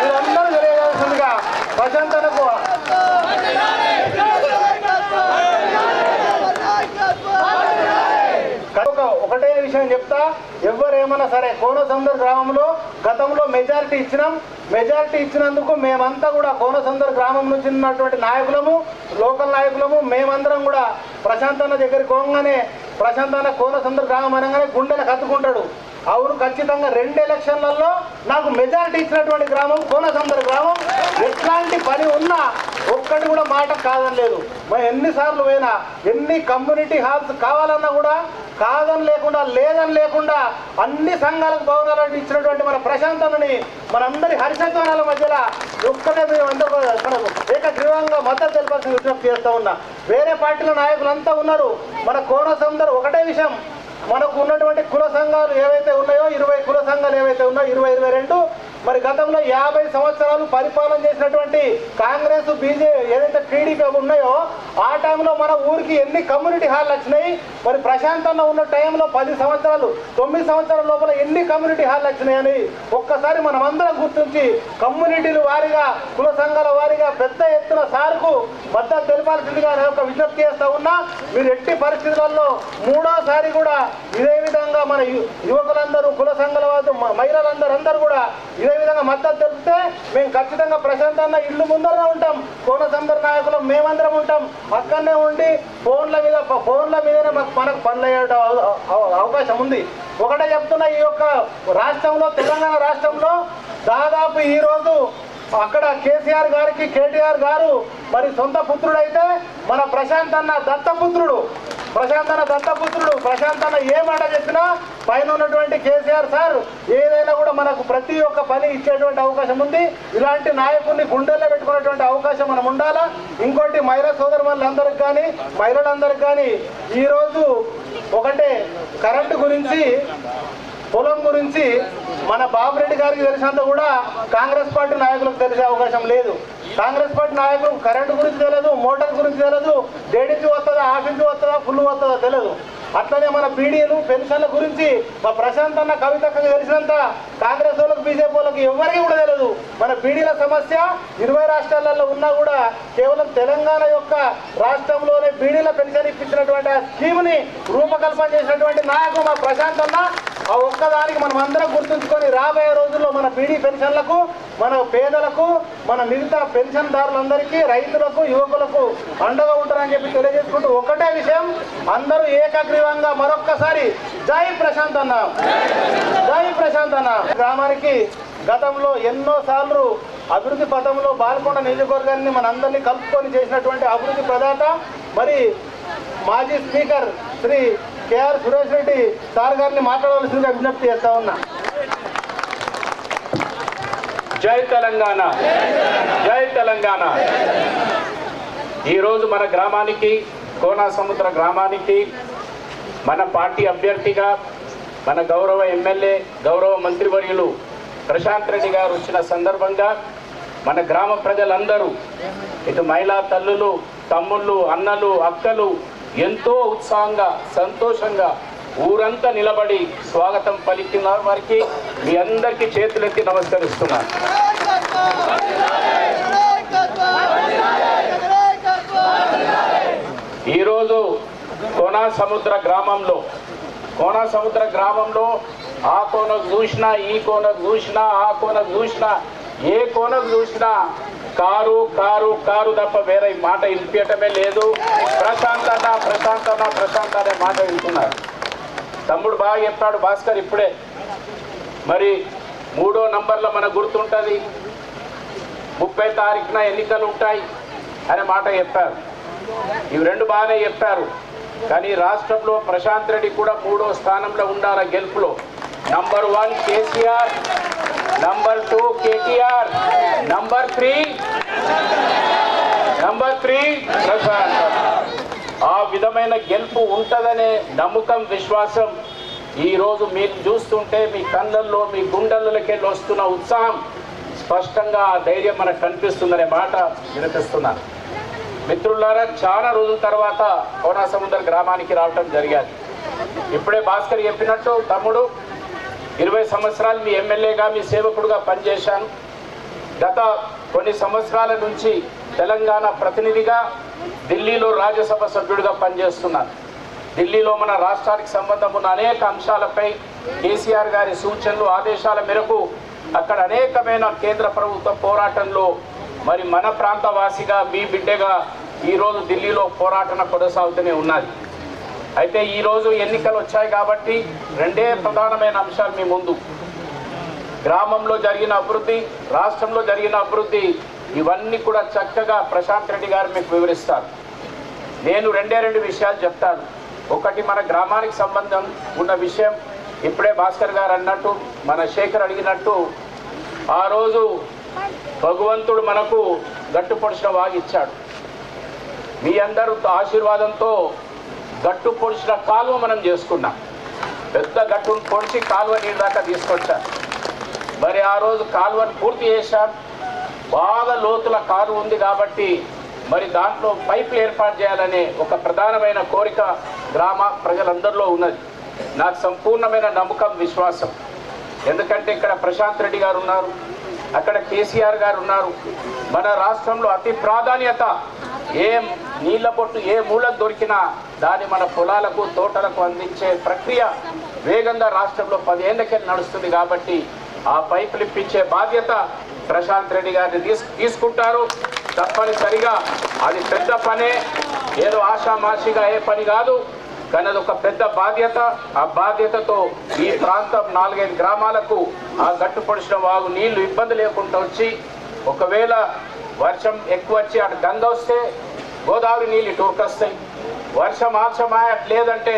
మీరందరూ తెలియజేస్తుందిగా ప్రశాంతనకు ఒకటే విషయం చెప్తా, ఎవరేమన్నా సరే కోనసముద్ర గ్రామంలో గతంలో మెజారిటీ ఇచ్చినాం. మెజారిటీ ఇచ్చినందుకు మేమంతా కూడా కోనసముద్ర గ్రామం నుంచి ఉన్నటువంటి నాయకులము, లోకల్ నాయకులము, మేమందరం కూడా ప్రశాంత్ అన్న దగ్గరికి పోగానే ప్రశాంత్ అన్న కోనసముద్ర గ్రామం అనగానే గుండెలకు హత్తుకుంటాడు. అవును, ఖచ్చితంగా 2 ఎలక్షన్లలో నాకు మెజారిటీ ఇచ్చినటువంటి గ్రామం కోనసముద్ర గ్రామం. ఎట్లాంటి పని ఉన్నా ఒక్కటి కూడా మాట కాదని లేదు. మరి ఎన్నిసార్లు పోయినా, ఎన్ని కమ్యూనిటీ హాల్స్ కావాలన్నా కూడా కాదని లేకుండా, లేదని లేకుండా అన్ని సంఘాలకు భవనాలను ఇచ్చినటువంటి మన ప్రశాంత్ అన్నని మనందరి హర్షధ్వానాల మధ్యలో ఒక్కటే మేమందరూ ఏకగ్రీవంగా మద్దతు తెలపాల్సిన విజ్ఞప్తి చేస్తూ ఉన్నా. వేరే పార్టీల నాయకులంతా ఉన్నారు. మన కోనసముద్ర ఒకటే విషయం, మనకు ఉన్నటువంటి కుల సంఘాలు ఏవైతే ఉన్నాయో 20 కుల సంఘాలు ఏవైతే ఉన్నాయో 22 మరి గతంలో 50 సంవత్సరాలు పరిపాలన చేసినటువంటి కాంగ్రెస్, బీజేపీ ఏదైతే టీడీపీ ఉన్నాయో ఆ టైంలో మన ఊరికి ఎన్ని కమ్యూనిటీ హాల్ వచ్చినాయి, మరి ప్రశాంత్ అన్న ఉన్న టైంలో 10 సంవత్సరాలు 9 సంవత్సరాల లోపల ఎన్ని కమ్యూనిటీ హాల్ వచ్చినాయని ఒక్కసారి మనం అందరం గుర్తించి కమ్యూనిటీల వారీగా, కుల సంఘాల వారీగా పెద్ద ఎత్తున సార్కు మద్దతు తెలిపాల్సిందిగా నేను ఒక విజ్ఞప్తి చేస్తా ఉన్నా. మీరు ఎట్టి పరిస్థితులలో మూడోసారి కూడా ఇదే విధంగా మన యువకులందరూ, కుల సంఘాల వాళ్ళు, మహిళలందరూ కూడా ఇదే విధంగా మద్దతు తెలిపితే మేము ఖచ్చితంగా ప్రశాంత్ అన్న ఇల్లు ముందరనే ఉంటాం. కోనసముద్ర నాయకులు మేమందరం ఉంటాం. అక్కడనే ఉండి ఫోన్ల మీదనే మనకు పనులు అయ్యే అవకాశం ఉంది. ఒకటే చెప్తున్నా, ఈ యొక్క రాష్ట్రంలో, తెలంగాణ రాష్ట్రంలో దాదాపు ఈరోజు అక్కడ కేసీఆర్ గారికి కేటీఆర్ గారు మరి సొంత పుత్రుడైతే మన ప్రశాంత్ అన్న దత్తపుత్రుడు. ప్రశాంత్ అన్న ఏ మాట చెప్పినా పైన ఉన్నటువంటి కేసీఆర్ సార్ ఏదైనా కూడా మనకు ప్రతి ఒక్క పని ఇచ్చేటువంటి అవకాశం ఉంది. ఇలాంటి నాయకుడిని గుండెల్లో పెట్టుకునేటువంటి అవకాశం మనం ఉండాలా. ఇంకోటి మహిళా సోదరులందరికి కానీ, మహిళలందరికి కానీ ఈరోజు ఒకటే కరెంటు గురించి, పొలం గురించి మన బాబురెడ్డి గారికి తెలిసినంత కూడా కాంగ్రెస్ పార్టీ నాయకులకు తెలిసే అవకాశం లేదు. కాంగ్రెస్ పార్టీ నాయకులు కరెంటు గురించి తెలియదు, మోటార్ గురించి తెలియదు, డేడించి వస్తుందా, ఆఫ్ ఇంచి వస్తుందా, ఫుల్ వస్తుందా తెలియదు. అట్లనే మన బీడీలు, పెన్షన్ల గురించి మా ప్రశాంత్ అన్న, కవితక్కకి తెలిసినంత కాంగ్రెస్ వాళ్ళకి, బీజేపీ వాళ్ళకి ఎవరికి కూడా తెలియదు. మన బీడీల సమస్య 20 రాష్ట్రాలలో ఉన్నా కూడా కేవలం తెలంగాణ యొక్క రాష్ట్రంలోనే బీడీల పెన్షన్ ఇప్పించినటువంటి ఆ స్కీమ్ని రూపకల్పన చేసినటువంటి నాయకుడు మా ప్రశాంత్ అన్న. ఆ ఒక్కదానికి మనం అందరం గుర్తుంచుకొని రాబోయే రోజుల్లో మన బీడీ పెన్షన్లకు, మన పేదలకు, మన మిగతా పెన్షన్దారులందరికీ, రైతులకు, యువకులకు అండగా ఉంటారని చెప్పి తెలియజేసుకుంటూ ఒకటే విషయం, అందరూ ఏకగ్రీవంగా మరొక్కసారి జై ప్రశాంత్ అన్న, జై ప్రశాంత్ అన్న. గ్రామానికి గతంలో ఎన్నోసార్లు అభివృద్ధి పథంలో బాల్కొండ నియోజకవర్గాన్ని మనందరినీ కలుపుకొని చేసినటువంటి అభివృద్ధి ప్రదాత, మరి మాజీ స్పీకర్ శ్రీ కేఆర్ సురేష్ రెడ్డి సార్ గారిని మాట్లాడవలసిందిగా విజ్ఞప్తి చేస్తా ఉన్నా. జై తెలంగాణ, జై తెలంగాణ. ఈరోజు మన గ్రామానికి, కోనసముద్ర గ్రామానికి మన పార్టీ అభ్యర్థిగా మన గౌరవ ఎమ్మెల్యే, గౌరవ మంత్రివర్యులు ప్రశాంత్ రెడ్డి గారు వచ్చిన సందర్భంగా మన గ్రామ ప్రజలందరూ, ఇటు మహిళా తల్లులు, తమ్ముళ్ళు, అన్నలు, అక్కలు ఎంతో ఉత్సాహంగా, సంతోషంగా ఊరంతా నిలబడి స్వాగతం పలికిన వారికి మీ అందరికీ చేతులెత్తి నమస్కరిస్తున్నాను. ఈరోజు కోనసముద్ర గ్రామంలో ఆ కోనకు చూసినా, ఈ కోనకు చూసినా, ఆ కోనకు చూసినా, ఏ కోనకు చూసినా కారు కారు కారు తప్ప వేరే మాట వినిపించటమే లేదు. ప్రశాంత్ అనే మాట వింటున్నారు. తమ్ముడు బాగా చెప్పాడు భాస్కర్ ఇప్పుడే. మరి 3వ నంబర్లో మనకు గుర్తుంటుంది, 30 తారీఖున ఎన్నికలు ఉంటాయి అనే మాట చెప్పారు. ఇవి 2 బాగానే చెప్పారు. కానీ రాష్ట్రంలో ప్రశాంత్ రెడ్డి కూడా 3వ స్థానంలో ఉండాలి గెలుపులో. Number 1 KCR, number 2 KTR, number 3 Prashanth. ఆ విధమైన గెలుపు ఉంటుందనే నమ్మకం, విశ్వాసం ఈరోజు మీరు చూస్తుంటే మీ కళ్ళల్లో, మీ గుండెలకెళ్ళి వస్తున్న ఉత్సాహం స్పష్టంగా ఆ ధైర్యం మనకు కనిపిస్తుందనే మాట వినిపిస్తున్నాను. మిత్రులారా, చాలా రోజుల తర్వాత కోనసముద్ర గ్రామానికి రావటం జరిగాది. ఇప్పుడే భాస్కర్ చెప్పినట్టు తమ్ముడు 20 సంవత్సరాలు మీ ఎమ్మెల్యేగా, మీ సేవకుడుగా పనిచేశాను. గత కొన్ని సంవత్సరాల నుంచి తెలంగాణ ప్రతినిధిగా ఢిల్లీలో రాజ్యసభ సభ్యుడిగా పనిచేస్తున్నాను. ఢిల్లీలో మన రాష్ట్రానికి సంబంధం ఉన్న అనేక అంశాలపై కేసీఆర్ గారి సూచనలు ఆదేశాల మేరకు అక్కడ అనేకమైన కేంద్ర ప్రభుత్వ పోరాటంలో మరి మన ప్రాంతవాసిగా మీ బిడ్డగా ఈరోజు ఢిల్లీలో పోరాటం కొనసాగుతూనే ఉన్నది. అయితే ఈరోజు ఎన్నికలు వచ్చాయి కాబట్టి రెండే ప్రధానమైన అంశాలు మీ ముందు. గ్రామంలో జరిగిన అభివృద్ధి, రాష్ట్రంలో జరిగిన అభివృద్ధి, ఇవన్నీ కూడా చక్కగా ప్రశాంత్ రెడ్డి గారు మీకు వివరిస్తారు. నేను రెండు విషయాలు చెప్తాను. ఒకటి మన గ్రామానికి సంబంధం ఉన్న విషయం, ఇప్పుడే భాస్కర్ గారు అన్నట్టు, మన శేఖర్ అడిగినట్టు, ఆ రోజు భగవంతుడు మనకు గట్టు పొడిచిన వాగిచ్చాడు. మీ అందరూ ఆశీర్వాదంతో గట్టు పొడిచిన కాలువ మనం చేసుకున్నాం. పెద్ద గట్టును పొడిచి కాలువ నీళ్ళ దాకా తీసుకొచ్చాం. మరి ఆ రోజు కాలువను పూర్తి చేశాం. బాగా లోతుల కాలువ ఉంది కాబట్టి మరి దాంట్లో పైపులు ఏర్పాటు చేయాలనే ఒక ప్రధానమైన కోరిక గ్రామ ప్రజలందరిలో ఉన్నది. నాకు సంపూర్ణమైన నమ్మకం, విశ్వాసం. ఎందుకంటే ఇక్కడ ప్రశాంత్ రెడ్డి గారు ఉన్నారు, అక్కడ కేసీఆర్ గారు ఉన్నారు. మన రాష్ట్రంలో అతి ప్రాధాన్యత ఏ నీళ్ళ బొట్టు ఏ మూలకు దొరికినా దాన్ని మన పొలాలకు తోటలకు అందించే ప్రక్రియ వేగంగా రాష్ట్రంలో 10 ఏళ్లకెళ్ళి నడుస్తుంది. కాబట్టి ఆ పైపులు ఇప్పించే బాధ్యత ప్రశాంత్ రెడ్డి గారిని తీసుకుంటారు తప్పనిసరిగా. అది పెద్ద పనే, ఏదో ఆషామాషిగా ఏ పని కాదు, కానీ అది ఒక పెద్ద బాధ్యత. ఆ బాధ్యతతో ఈ ప్రాంతం 4-5 గ్రామాలకు ఆ గట్టు పొడిచిన వాగు నీళ్లు ఇబ్బంది లేకుండా వచ్చి, ఒకవేళ వర్షం ఎక్కువ వచ్చి అటు గంగ వస్తే గోదావరి నీళ్ళు ఇటు వస్తాయి. వర్షం లేదంటే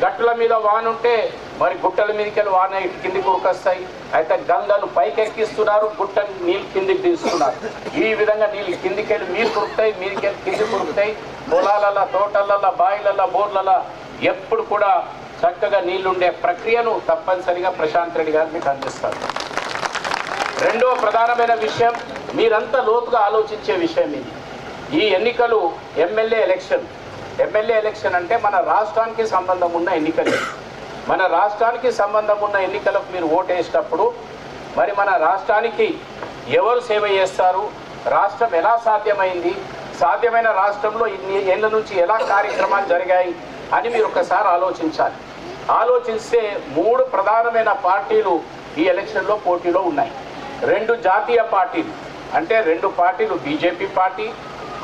గట్టుల మీద వాన ఉంటే మరి గుట్టల మీదకి వెళ్ళి వాన ఇటు కిందికి ఉరికొస్తాయి. అయితే గంగను పైకెక్కిస్తున్నారు, గుట్టని నీళ్ళు కిందికి తీస్తున్నారు. ఈ విధంగా నీళ్ళు కిందికి వెళ్ళి మీరు కురుకుతాయి, మీదికి వెళ్ళి కిందికి కురుకుతాయి. పొలాలలో, తోటలలో, బాయిలలో, బోర్లలో ఎప్పుడు కూడా చక్కగా నీళ్లుండే ప్రక్రియను తప్పనిసరిగా ప్రశాంత్ రెడ్డి గారు మీకు అందిస్తారు. రెండో ప్రధానమైన విషయం, మీరంతా లోతుగా ఆలోచించే విషయం ఇది. ఈ ఎన్నికలు ఎమ్మెల్యే ఎలక్షన్ అంటే మన రాష్ట్రానికి సంబంధం ఉన్న ఎన్నికలు. మన రాష్ట్రానికి సంబంధం ఉన్న ఎన్నికలకు మీరు ఓటేసేటప్పుడు మరి మన రాష్ట్రానికి ఎవరు సేవ చేస్తారు, రాష్ట్రం ఎలా సాధ్యమైంది, సాధ్యమైన రాష్ట్రంలో ఇన్ని ఏళ్ళ నుంచి ఎలా కార్యక్రమాలు జరిగాయి అని మీరు ఒకసారి ఆలోచించాలి. ఆలోచిస్తే 3 ప్రధానమైన పార్టీలు ఈ ఎలక్షన్లో పోటీలో ఉన్నాయి. 2 జాతీయ పార్టీలు, అంటే 2 పార్టీలు, బీజేపీ పార్టీ,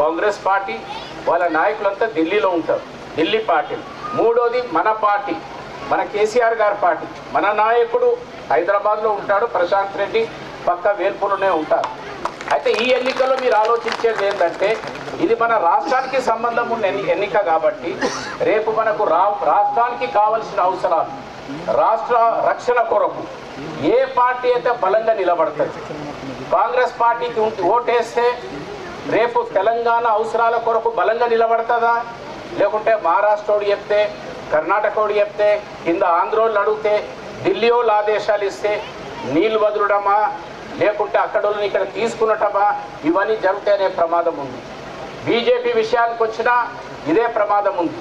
కాంగ్రెస్ పార్టీ, వాళ్ళ నాయకులంతా ఢిల్లీలో ఉంటారు, ఢిల్లీ పార్టీలు. 3వది మన పార్టీ, మన కేసీఆర్ గారి పార్టీ. మన నాయకుడు హైదరాబాద్లో ఉంటాడు, ప్రశాంత్ రెడ్డి పక్క వేల్పూర్లోనే ఉంటారు. అయితే ఈ ఎన్నికల్లో మీరు ఆలోచించేది ఏంటంటే, ఇది మన రాష్ట్రానికి సంబంధం ఉన్న ఎన్నిక కాబట్టి రేపు మనకు రాష్ట్రానికి కావలసిన అవసరాలు, రాష్ట్ర రక్షణ కొరకు ఏ పార్టీ అయితే బలంగా నిలబడుతుంది. కాంగ్రెస్ పార్టీకి ఓటేస్తే రేపు తెలంగాణ అవసరాల కొరకు బలంగా నిలబడుతుందా, లేకుంటే మహారాష్ట్రోడు చెప్తే, కర్ణాటకోడు చెప్తే, కింద ఆంధ్రోళ్ళు అడిగితే, ఢిల్లీ వాళ్ళు ఆదేశాలు ఇస్తే నీళ్లు వదలడమా, లేకుంటే అక్కడోళ్ళని ఇక్కడ తీసుకున్నటమా, ఇవన్నీ జరుగుతాయనే ప్రమాదం ఉంది. బీజేపీ విషయానికి వచ్చినా ఇదే ప్రమాదం ఉంది.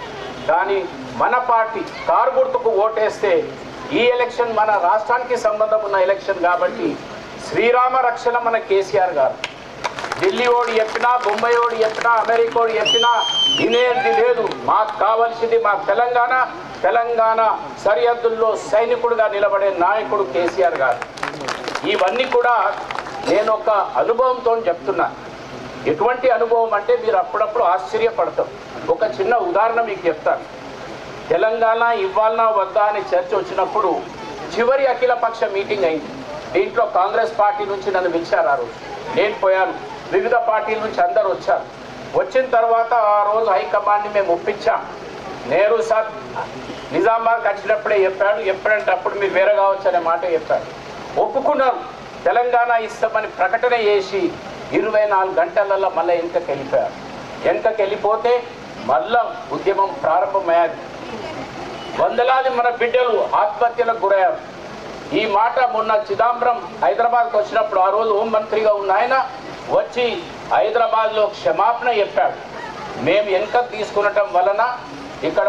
కానీ మన పార్టీ కారు గుర్తుకు ఓటేస్తే ఈ ఎలక్షన్ మన రాష్ట్రానికి సంబంధం ఉన్న ఎలక్షన్ కాబట్టి శ్రీరామ రక్షణ మన కేసీఆర్ గారు. ఢిల్లీ ఓడి చెప్పినా, బొంబాయి ఓడి చెప్పినా, అమెరికా ఓడి చెప్పినా ఇనేది లేదు. మాకు కావాల్సింది మా తెలంగాణ సరిహద్దుల్లో సైనికుడుగా నిలబడే నాయకుడు కేసీఆర్ గారు. ఇవన్నీ కూడా నేను ఒక అనుభవంతో చెప్తున్నా. ఎటువంటి అనుభవం అంటే మీరు అప్పుడప్పుడు ఆశ్చర్యపడతాం. ఒక చిన్న ఉదాహరణ మీకు చెప్తాను. తెలంగాణ ఇవ్వాలనా వద్దా అని చర్చ వచ్చినప్పుడు చివరి అఖిలపక్ష మీటింగ్ అయింది. దీంట్లో కాంగ్రెస్ పార్టీ నుంచి నన్ను పిలిచారు. ఆ రోజు నేను పోయాను, వివిధ పార్టీల నుంచి అందరు వచ్చారు. వచ్చిన తర్వాత ఆ రోజు హైకమాండ్ని మేము ఒప్పించాం. నెహ్రూ సార్ నిజామాబాద్కి వచ్చినప్పుడే చెప్పాడు, ఎప్పుడంటే అప్పుడు మీరు వేరే కావచ్చు అనే మాట చెప్పాడు. ఒప్పుకున్నారు, తెలంగాణ ఇస్తామని ప్రకటన చేసి 24 గంటలలో మళ్ళీ వెనుకకి వెళ్ళిపోయారు. వెనుకకి వెళ్ళిపోతే మళ్ళా ఉద్యమం ప్రారంభమయ్యాది. వందలాది మన బిడ్డలు ఆత్మహత్యలకు గురయ్యారు. ఈ మాట మొన్న చిదంబరం హైదరాబాద్కి వచ్చినప్పుడు, ఆ రోజు హోంమంత్రిగా ఉన్న ఆయన వచ్చి హైదరాబాద్లో క్షమాపణ చెప్పాడు. మేము వెనుకకు తీసుకునటం వలన ఇక్కడ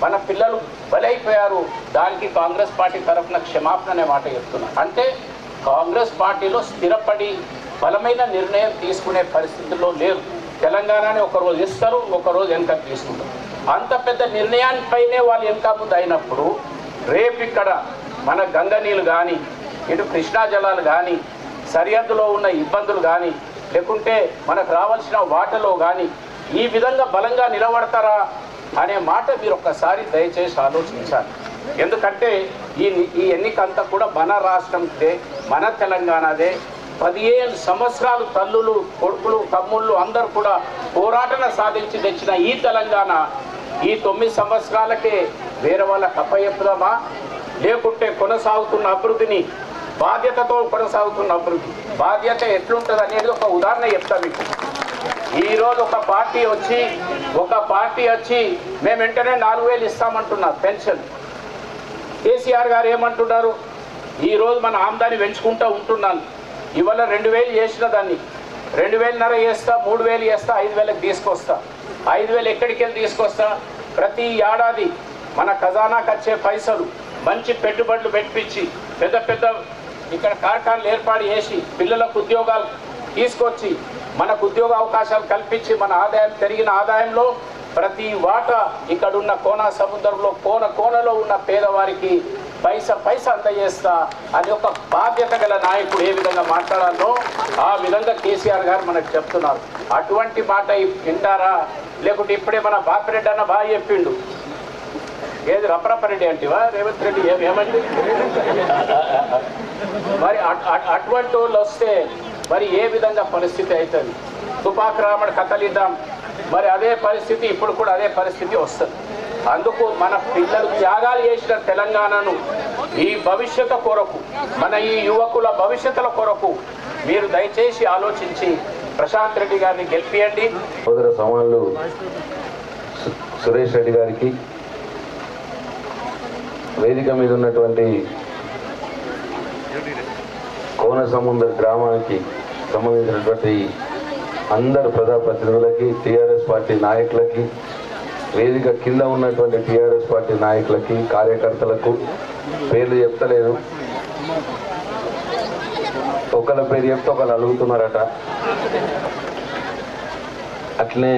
మన పిల్లలు బలైపోయారు, దానికి కాంగ్రెస్ పార్టీ తరఫున క్షమాపణ అనే మాట చెప్తున్నారు. అంటే కాంగ్రెస్ పార్టీలో స్థిరపడి బలమైన నిర్ణయం తీసుకునే పరిస్థితుల్లో లేరు. తెలంగాణని ఒకరోజు ఇస్తారు, ఒకరోజు వెనుకకు తీసుకుంటారు. అంత పెద్ద నిర్ణయానిపైనే వాళ్ళు ఇంకా ముందు అయినప్పుడు రేపు ఇక్కడ మన గంగ నీళ్ళు కానీ ఇటు కృష్ణా జలాలు కానీ సరిహద్దులో ఉన్న ఇబ్బందులు కానీ లేకుంటే మనకు రావాల్సిన వాటలో కానీ ఈ విధంగా బలంగా నిలబడతారా అనే మాట మీరు ఒక్కసారి దయచేసి ఆలోచించాలి. ఎందుకంటే ఈ ఎన్నిక అంతా కూడా మన రాష్ట్రందే, మన తెలంగాణదే. 15 సంవత్సరాలు తల్లులు కొడుకులు తమ్ముళ్ళు అందరూ కూడా పోరాటన సాధించి తెచ్చిన ఈ తెలంగాణ ఈ 9 సంవత్సరాలకే వేరే వాళ్ళకి అప్పచెప్పుదామా, లేకుంటే కొనసాగుతున్న అభివృద్ధిని బాధ్యతతో కొనసాగుతున్న అభివృద్ధి బాధ్యత ఎట్లుంటుంది అనేది ఒక ఉదాహరణ చెప్తా మీకు. ఈరోజు ఒక పార్టీ వచ్చి మేము వెంటనే 4,000 ఇస్తామంటున్నారు పెన్షన్. కేసీఆర్ గారు ఏమంటున్నారు, ఈరోజు మన ఆమ్దాని పెంచుకుంటూ ఉంటున్నాను, ఇవాళ 2,000 చేసిన దాన్ని 2,500 చేస్తా, 3,000 చేస్తా, 5,000కి తీసుకొస్తా. 5,000 ఎక్కడికి వెళ్ళి తీసుకొస్తా? ప్రతి ఏడాది మన ఖజానాకు వచ్చే పైసలు మంచి పెట్టుబడులు పెట్టించి పెద్ద పెద్ద ఇక్కడ కార్ఖానాలు ఏర్పాటు చేసి పిల్లలకు ఉద్యోగాలు తీసుకొచ్చి మనకు ఉద్యోగ అవకాశాలు కల్పించి మన ఆదాయం పెరిగిన ఆదాయంలో ప్రతి వాటా ఇక్కడున్న కోనా సముద్రంలో కోనలో ఉన్న పేదవారికి పైసా అందజేస్తా అని ఒక బాధ్యత గల నాయకుడు ఏ విధంగా మాట్లాడాలో ఆ విధంగా కేసీఆర్ గారు మనకు చెప్తున్నారు. అటువంటి మాట వింటారా? లేకుంటే ఇప్పుడే మన బాపిరెడ్డి అన్న బాగా చెప్పిండు, ఏది రపరపరెడ్డి అంటివా రేవంత్ రెడ్డి ఏమండి? మరి అటువంటి వాళ్ళు వస్తే మరి ఏ విధంగా పరిస్థితి అవుతుంది? తుపాకు రాముడు కథలిద్దాం, మరి అదే పరిస్థితి ఇప్పుడు కూడా అదే పరిస్థితి వస్తుంది. అందుకు మన పిల్లలు త్యాగాలు చేసిన తెలంగాణను ఈ భవిష్యత్తు కొరకు, మన ఈ యువకుల భవిష్యత్తుల కొరకు మీరు దయచేసి ఆలోచించి ప్రశాంత్ రెడ్డి గారిని గెలిపియండి. సోదర సమానులు సురేష్ రెడ్డి గారికి, వేదిక మీద ఉన్నటువంటి కోనసముద్ర గ్రామానికి సంబంధించినటువంటి అందరు ప్రజాప్రతినిధులకి, టీఆర్ఎస్ పార్టీ నాయకులకి, వేదిక కింద ఉన్నటువంటి టీఆర్ఎస్ పార్టీ నాయకులకి, కార్యకర్తలకు పేర్లు చెప్తలేదు, ఒకళ్ళ పేరు చెప్తే ఒకళ్ళు అడుగుతున్నారట. అట్లనే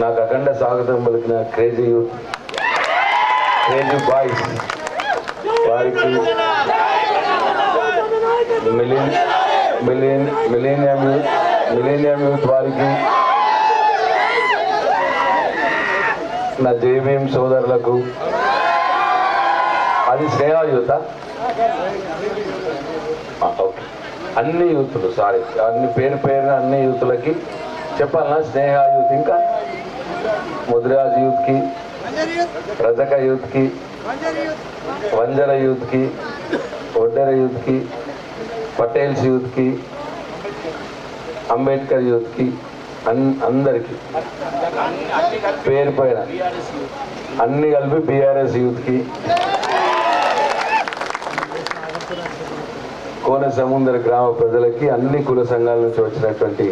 నాకు అఖండ స్వాగతం పలికిన క్రేజీ బాయ్స్ వారికి, మిలీనియం యూత్ వారికి, నా జేబీఎం సోదరులకు, అది స్నేహ యూత, ఓకే, అన్ని యూత్లు, సారీ అన్ని పేరున అన్ని యూత్లకి చెప్పాలన్నా, స్నేహ యూత్, ఇంకా ముదిరాజ్ యూత్కి, రజక యూత్కి, వంజర యూత్కి, ఒడ్డెర యూత్కి, పటేల్స్ యూత్కి, అంబేద్కర్ యూత్కి, అందరికీ పేరు పైన అన్ని కలిపి బీఆర్ఎస్ యూత్కి, కోనసముద్ర గ్రామ ప్రజలకి, అన్ని కుల సంఘాల నుంచి వచ్చినటువంటి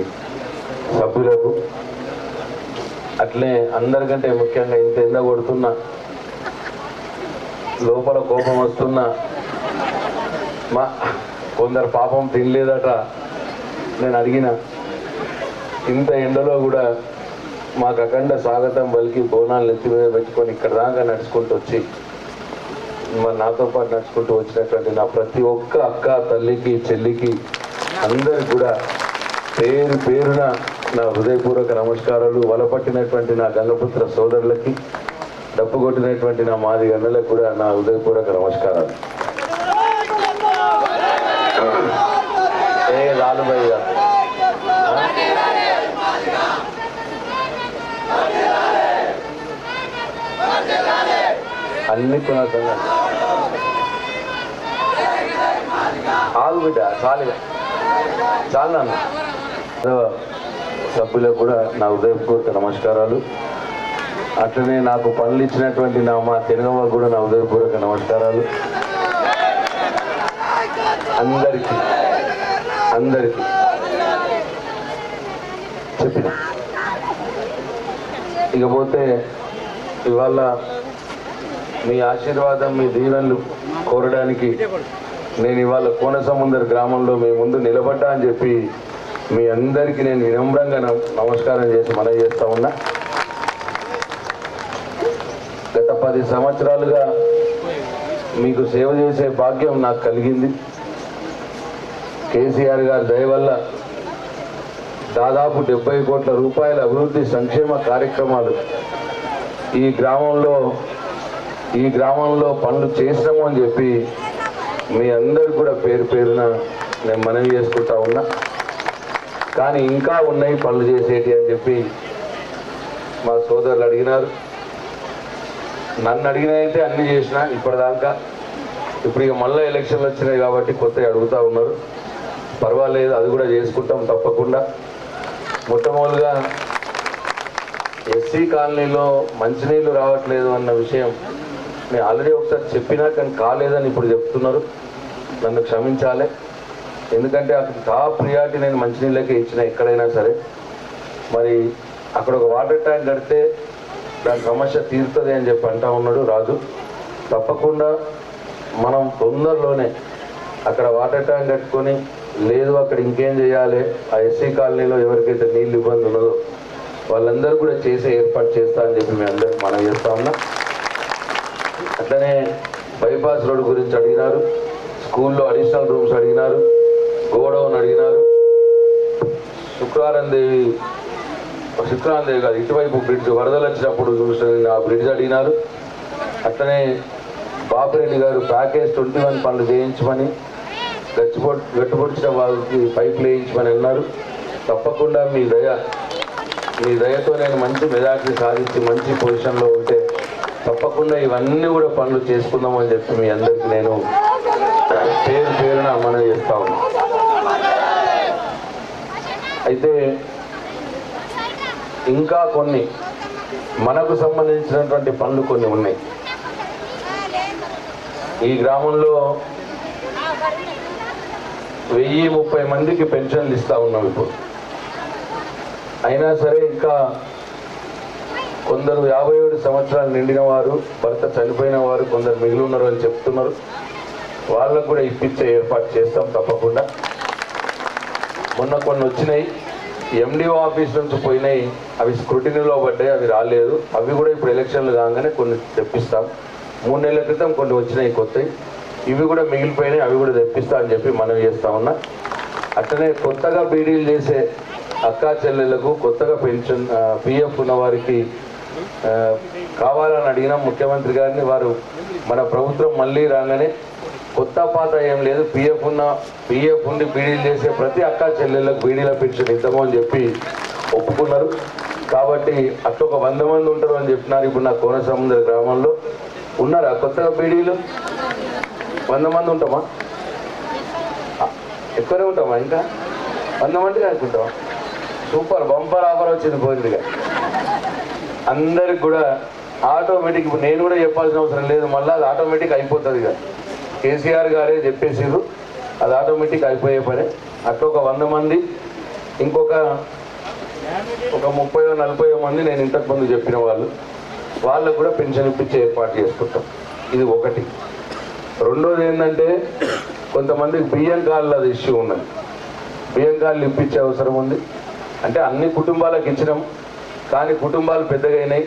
సభ్యులకు, అట్లే అందరికంటే ముఖ్యంగా ఇంత ఎండ కొడుతున్నా, లోపల కోపం వస్తున్నా, కొందరు పాపం తినలేదట, నేను అడిగిన, ఇంత ఎండలో కూడా మాకు అఖండ స్వాగతం పలికి బోనాలు నెత్తి మీద పెట్టుకొని ఇక్కడ దాకా నడుచుకుంటూ వచ్చి నాతో పాటు నడుచుకుంటూ వచ్చినటువంటి నా ప్రతి ఒక్క అక్క, తల్లికి, చెల్లికి, అందరికి కూడా పేరున నా హృదయపూర్వక నమస్కారాలు. వలపట్టినటువంటి నా గంగపుత్ర సోదరులకి, డప్పు కొట్టినటువంటి నా మాది గన్నలకు కూడా నా హృదయపూర్వక నమస్కారాలు. లాలుభయ్య అన్ని కొన ఆలు బిడ్డ చాలా సభ్యులకు కూడా నా హృదయపూర్వక నమస్కారాలు. అట్లనే నాకు పనులు ఇచ్చినటువంటి మా తెలుగవ్వకు కూడా నా హృదయపూర్వక నమస్కారాలు. అందరికీ చెప్పిన. ఇకపోతే ఇవాళ మీ ఆశీర్వాదం, మీ దీవెనలు కోరడానికి నేను ఇవాళ కోనసముద్ర గ్రామంలో మీ ముందు నిలబడ్డా అని చెప్పి మీ అందరికీ నేను వినమ్రంగా నమస్కారం చేసి మనవి చేస్తా ఉన్నా. గత 10 సంవత్సరాలుగా మీకు సేవ చేసే భాగ్యం నాకు కలిగింది. కేసీఆర్ గారి దయ వల్ల దాదాపు 70 కోట్ల రూపాయల అభివృద్ధి సంక్షేమ కార్యక్రమాలు ఈ గ్రామంలో పనులు చేసినాము అని చెప్పి మీ అందరు కూడా పేరు పేరున నేను మనవి చేసుకుంటా ఉన్నా. కానీ ఇంకా ఉన్నాయి పనులు చేసేటి అని చెప్పి మా సోదరులు అడిగినారు. నన్ను అడిగినైతే అన్ని చేసిన ఇప్పటిదాకా. ఇప్పుడు ఇక మళ్ళీ ఎలక్షన్లు వచ్చినాయి కాబట్టి కొత్తగా అడుగుతూ ఉన్నారు. పర్వాలేదు, అది కూడా చేసుకుంటాం తప్పకుండా. మొట్టమొదటిగా ఎస్సీ కాలనీలో మంచినీళ్ళు రావట్లేదు అన్న విషయం నేను ఆల్రెడీ ఒకసారి చెప్పినా, కానీ కాలేదని ఇప్పుడు చెప్తున్నారు. నన్ను క్షమించాలి. ఎందుకంటే అక్కడ టాప్ ప్రియారిటీ నేను మంచినీళ్ళకే ఇచ్చిన ఎక్కడైనా సరే. మరి అక్కడ ఒక వాటర్ ట్యాంక్ కడితే దాని సమస్య తీరుతుంది అని చెప్పి అంటా ఉన్నాడు రాజు. తప్పకుండా మనం తొందరలోనే అక్కడ వాటర్ ట్యాంక్ కట్టుకొని, లేదు అక్కడ ఇంకేం చేయాలి, ఆ ఎస్సీ కాలనీలో ఎవరికైతే నీళ్ళు ఇబ్బంది ఉన్నదో వాళ్ళందరూ కూడా చేసే ఏర్పాటు చేస్తా అని చెప్పి మేము అందరికి మనం చేస్తా ఉన్నా. అట్లనే బైపాస్ రోడ్డు గురించి అడిగినారు, స్కూల్లో అడిషనల్ రూమ్స్ అడిగినారు, గోడౌన్ అడిగినారు, శుక్రవారం దేవి కాదు ఇటువైపు బ్రిడ్జ్ వరదలు వచ్చినప్పుడు చూసిన ఆ బ్రిడ్జ్ అడిగినారు. అట్లనే బాపిరెడ్డి గారు ప్యాకేజ్ 21 పనులు చేయించమని, గట్టుపొడిచిన వాళ్ళకి పైపులు వేయించమని అన్నారు. తప్పకుండా మీ దయతో నేను మంచి మెజార్టీ సాధించి మంచి పొజిషన్లో ఉంటే తప్పకుండా ఇవన్నీ కూడా పనులు చేసుకుందామని చెప్పి మీ అందరికీ నేను పేరున మనం చేస్తా ఉన్నాను. అయితే ఇంకా కొన్ని మనకు సంబంధించినటువంటి పనులు కొన్ని ఉన్నాయి. ఈ గ్రామంలో 1030 మందికి పెన్షన్లు ఇస్తా ఉన్నాం ఇప్పుడు. అయినా సరే ఇంకా కొందరు 57 సంవత్సరాలు నిండిన వారు, భర్త చనిపోయిన వారు కొందరు మిగిలి ఉన్నారు అని చెప్తున్నారు. వాళ్ళకు కూడా ఇప్పించే ఏర్పాటు చేస్తాం తప్పకుండా. మొన్న కొన్ని వచ్చినాయి, ఎండిఓ ఆఫీస్ నుంచి పోయినాయి, అవి స్క్రూటినీలో పడ్డాయి, అవి రాలేదు. అవి కూడా ఇప్పుడు ఎలక్షన్లు కాగానే కొన్ని తెప్పిస్తాం. 3 నెలల క్రితం కొన్ని వచ్చినాయి కొత్తవి, ఇవి కూడా మిగిలిపోయినాయి, అవి కూడా తెప్పిస్తా అని చెప్పి మనం చేస్తా ఉన్నా. అట్లనే కొత్తగా బీడీలు చేసే అక్కా చెల్లెళ్లకు కొత్తగా పెన్షన్ పిఎఫ్ ఉన్న వారికి కావాలని అడిగిన ముఖ్యమంత్రి గారిని. వారు మన ప్రభుత్వం మళ్ళీ రాగానే కొత్త పాత ఏం లేదు, పిఎఫ్ ఉండి బీడీలు చేసే ప్రతి అక్కా చెల్లెళ్ళకు బీడీల పెన్షన్ ఇద్దాము అని చెప్పి ఒప్పుకున్నారు. కాబట్టి అట్లా ఒక 100 మంది ఉంటారు అని చెప్పినారు. ఇప్పుడు నా కోనసముద్ర గ్రామంలో ఉన్నారా కొత్తగా బీడీలు? 100 మంది ఉంటామా? ఎక్కువనే ఉంటామా? ఇంకా 100 మందికి అనుకుంటామా? సూపర్, బంపర్ ఆఫర్ వచ్చింది పోయిందిగా అందరికి కూడా. ఆటోమేటిక్ ఇప్పుడు నేను కూడా చెప్పాల్సిన అవసరం లేదు, మళ్ళీ అది ఆటోమేటిక్ అయిపోతుంది కదా. కేసీఆర్ గారే చెప్పేసారు, అది ఆటోమేటిక్ అయిపోయే పని. అట్లా ఒక 100 మంది, ఇంకొక 30-40 మంది నేను ఇంతకుముందు చెప్పిన వాళ్ళకు కూడా పెన్షన్ ఇప్పించే ఏర్పాటు చేసుకుంటాం. ఇది ఒకటి. రెండోది ఏంటంటే కొంతమందికి బియ్యం కార్డుల ఇష్యూ ఉన్నది. బియ్యం కార్డులు ఇప్పించే అవసరం ఉంది. అంటే అన్ని కుటుంబాలకు ఇచ్చినాం, కానీ కుటుంబాలు పెద్దగా అయినాయి.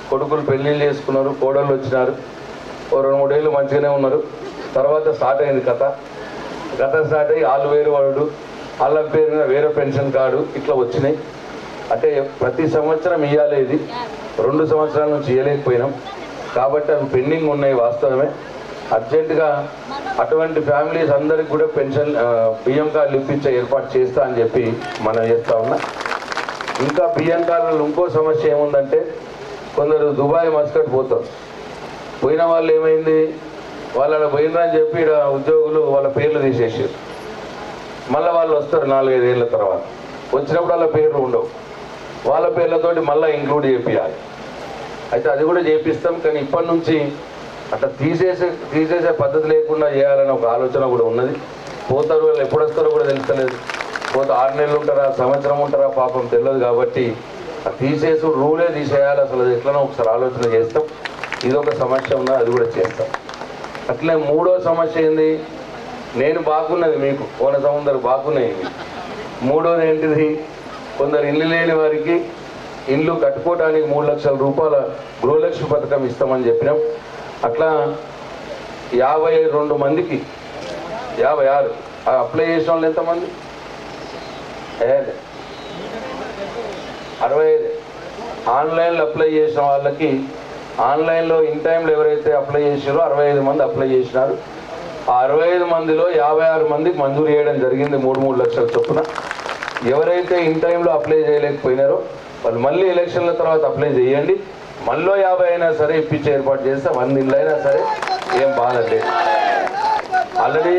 కొడుకులు పెళ్ళిళ్ళు చేసుకున్నారు, కోడళ్ళు వచ్చినారు, 2-3 ఏళ్ళు మంచిగానే ఉన్నారు. తర్వాత స్టార్ట్ అయింది కథ స్టార్ట్ అయ్యి వాళ్ళు వేరు వాడు, వాళ్ళ పేరున వేరే పెన్షన్ కార్డు ఇట్లా వచ్చినాయి. అంటే ప్రతి సంవత్సరం ఇవ్వలేదు, 2 సంవత్సరాల నుంచి ఇవ్వలేకపోయినాం. కాబట్టి అవి పెండింగ్ ఉన్నాయి వాస్తవమే. అర్జెంటుగా అటువంటి ఫ్యామిలీస్ అందరికి కూడా పెన్షన్ బియ్యం కార్డులు ఇప్పించే ఏర్పాటు చేస్తా అని చెప్పి మనం చేస్తా ఉన్నా. ఇంకా బియ్యం కార్డులలో ఇంకో సమస్య ఏముందంటే కొందరు దుబాయ్ మస్కట్ పోతారు. పోయిన వాళ్ళు ఏమైంది, వాళ్ళు పోయినరని చెప్పి ఇక్కడ ఉద్యోగులు వాళ్ళ పేర్లు తీసేసారు. మళ్ళీ వాళ్ళు వస్తారు 4-5 ఏళ్ళ తర్వాత. వచ్చినప్పుడు వాళ్ళ పేర్లు ఉండవు, వాళ్ళ పేర్లతోటి మళ్ళీ ఇంక్లూడ్ చేపియాలి. అయితే అది కూడా చేపిస్తాం, కానీ ఇప్పటి నుంచి అట్లా తీసేసే పద్ధతి లేకుండా చేయాలని ఒక ఆలోచన కూడా ఉన్నది. పోతారు, వాళ్ళు ఎప్పుడు వస్తారో కూడా తెలుస్తలేదు. పోతే 6 నెలలు ఉంటారా, సంవత్సరం ఉంటారా పాపం తెలియదు. కాబట్టి తీసేసి రూలే తీసేయాలి, అసలు అది ఎట్లనో ఒకసారి ఆలోచన చేస్తాం. ఇదొక సమస్య ఉన్నది, అది కూడా చేస్తాం. అట్లే 3వ సమస్య ఏంది, నేను బాగున్నది మీకు కోనసముద్రం బాగున్నాయి. మూడోది ఏంటిది, కొందరు ఇల్లు లేని వారికి ఇల్లు కట్టుకోవడానికి 3 లక్షల రూపాయల గృహలక్ష్మి పథకం ఇస్తామని చెప్పినాం. అట్లా 52 మందికి 56 అప్లై చేసిన వాళ్ళు ఎంతమంది? 65. ఆన్లైన్లో అప్లై చేసిన వాళ్ళకి ఆన్లైన్లో ఇన్ టైంలో ఎవరైతే అప్లై చేసారో 65 మంది అప్లై చేసినారు. ఆ 65 మందిలో 56 మందికి మంజూరు చేయడం జరిగింది 3 లక్షల చొప్పున. ఎవరైతే ఇన్ టైంలో అప్లై చేయలేకపోయినారో వాళ్ళు మళ్ళీ ఎలక్షన్ల తర్వాత అప్లై చేయండి. మళ్ళీ 50 అయినా సరే ఇప్పించే ఏర్పాటు చేస్తే 100 ఇళ్ళు అయినా సరే ఏం బాధ లేదు. ఆల్రెడీ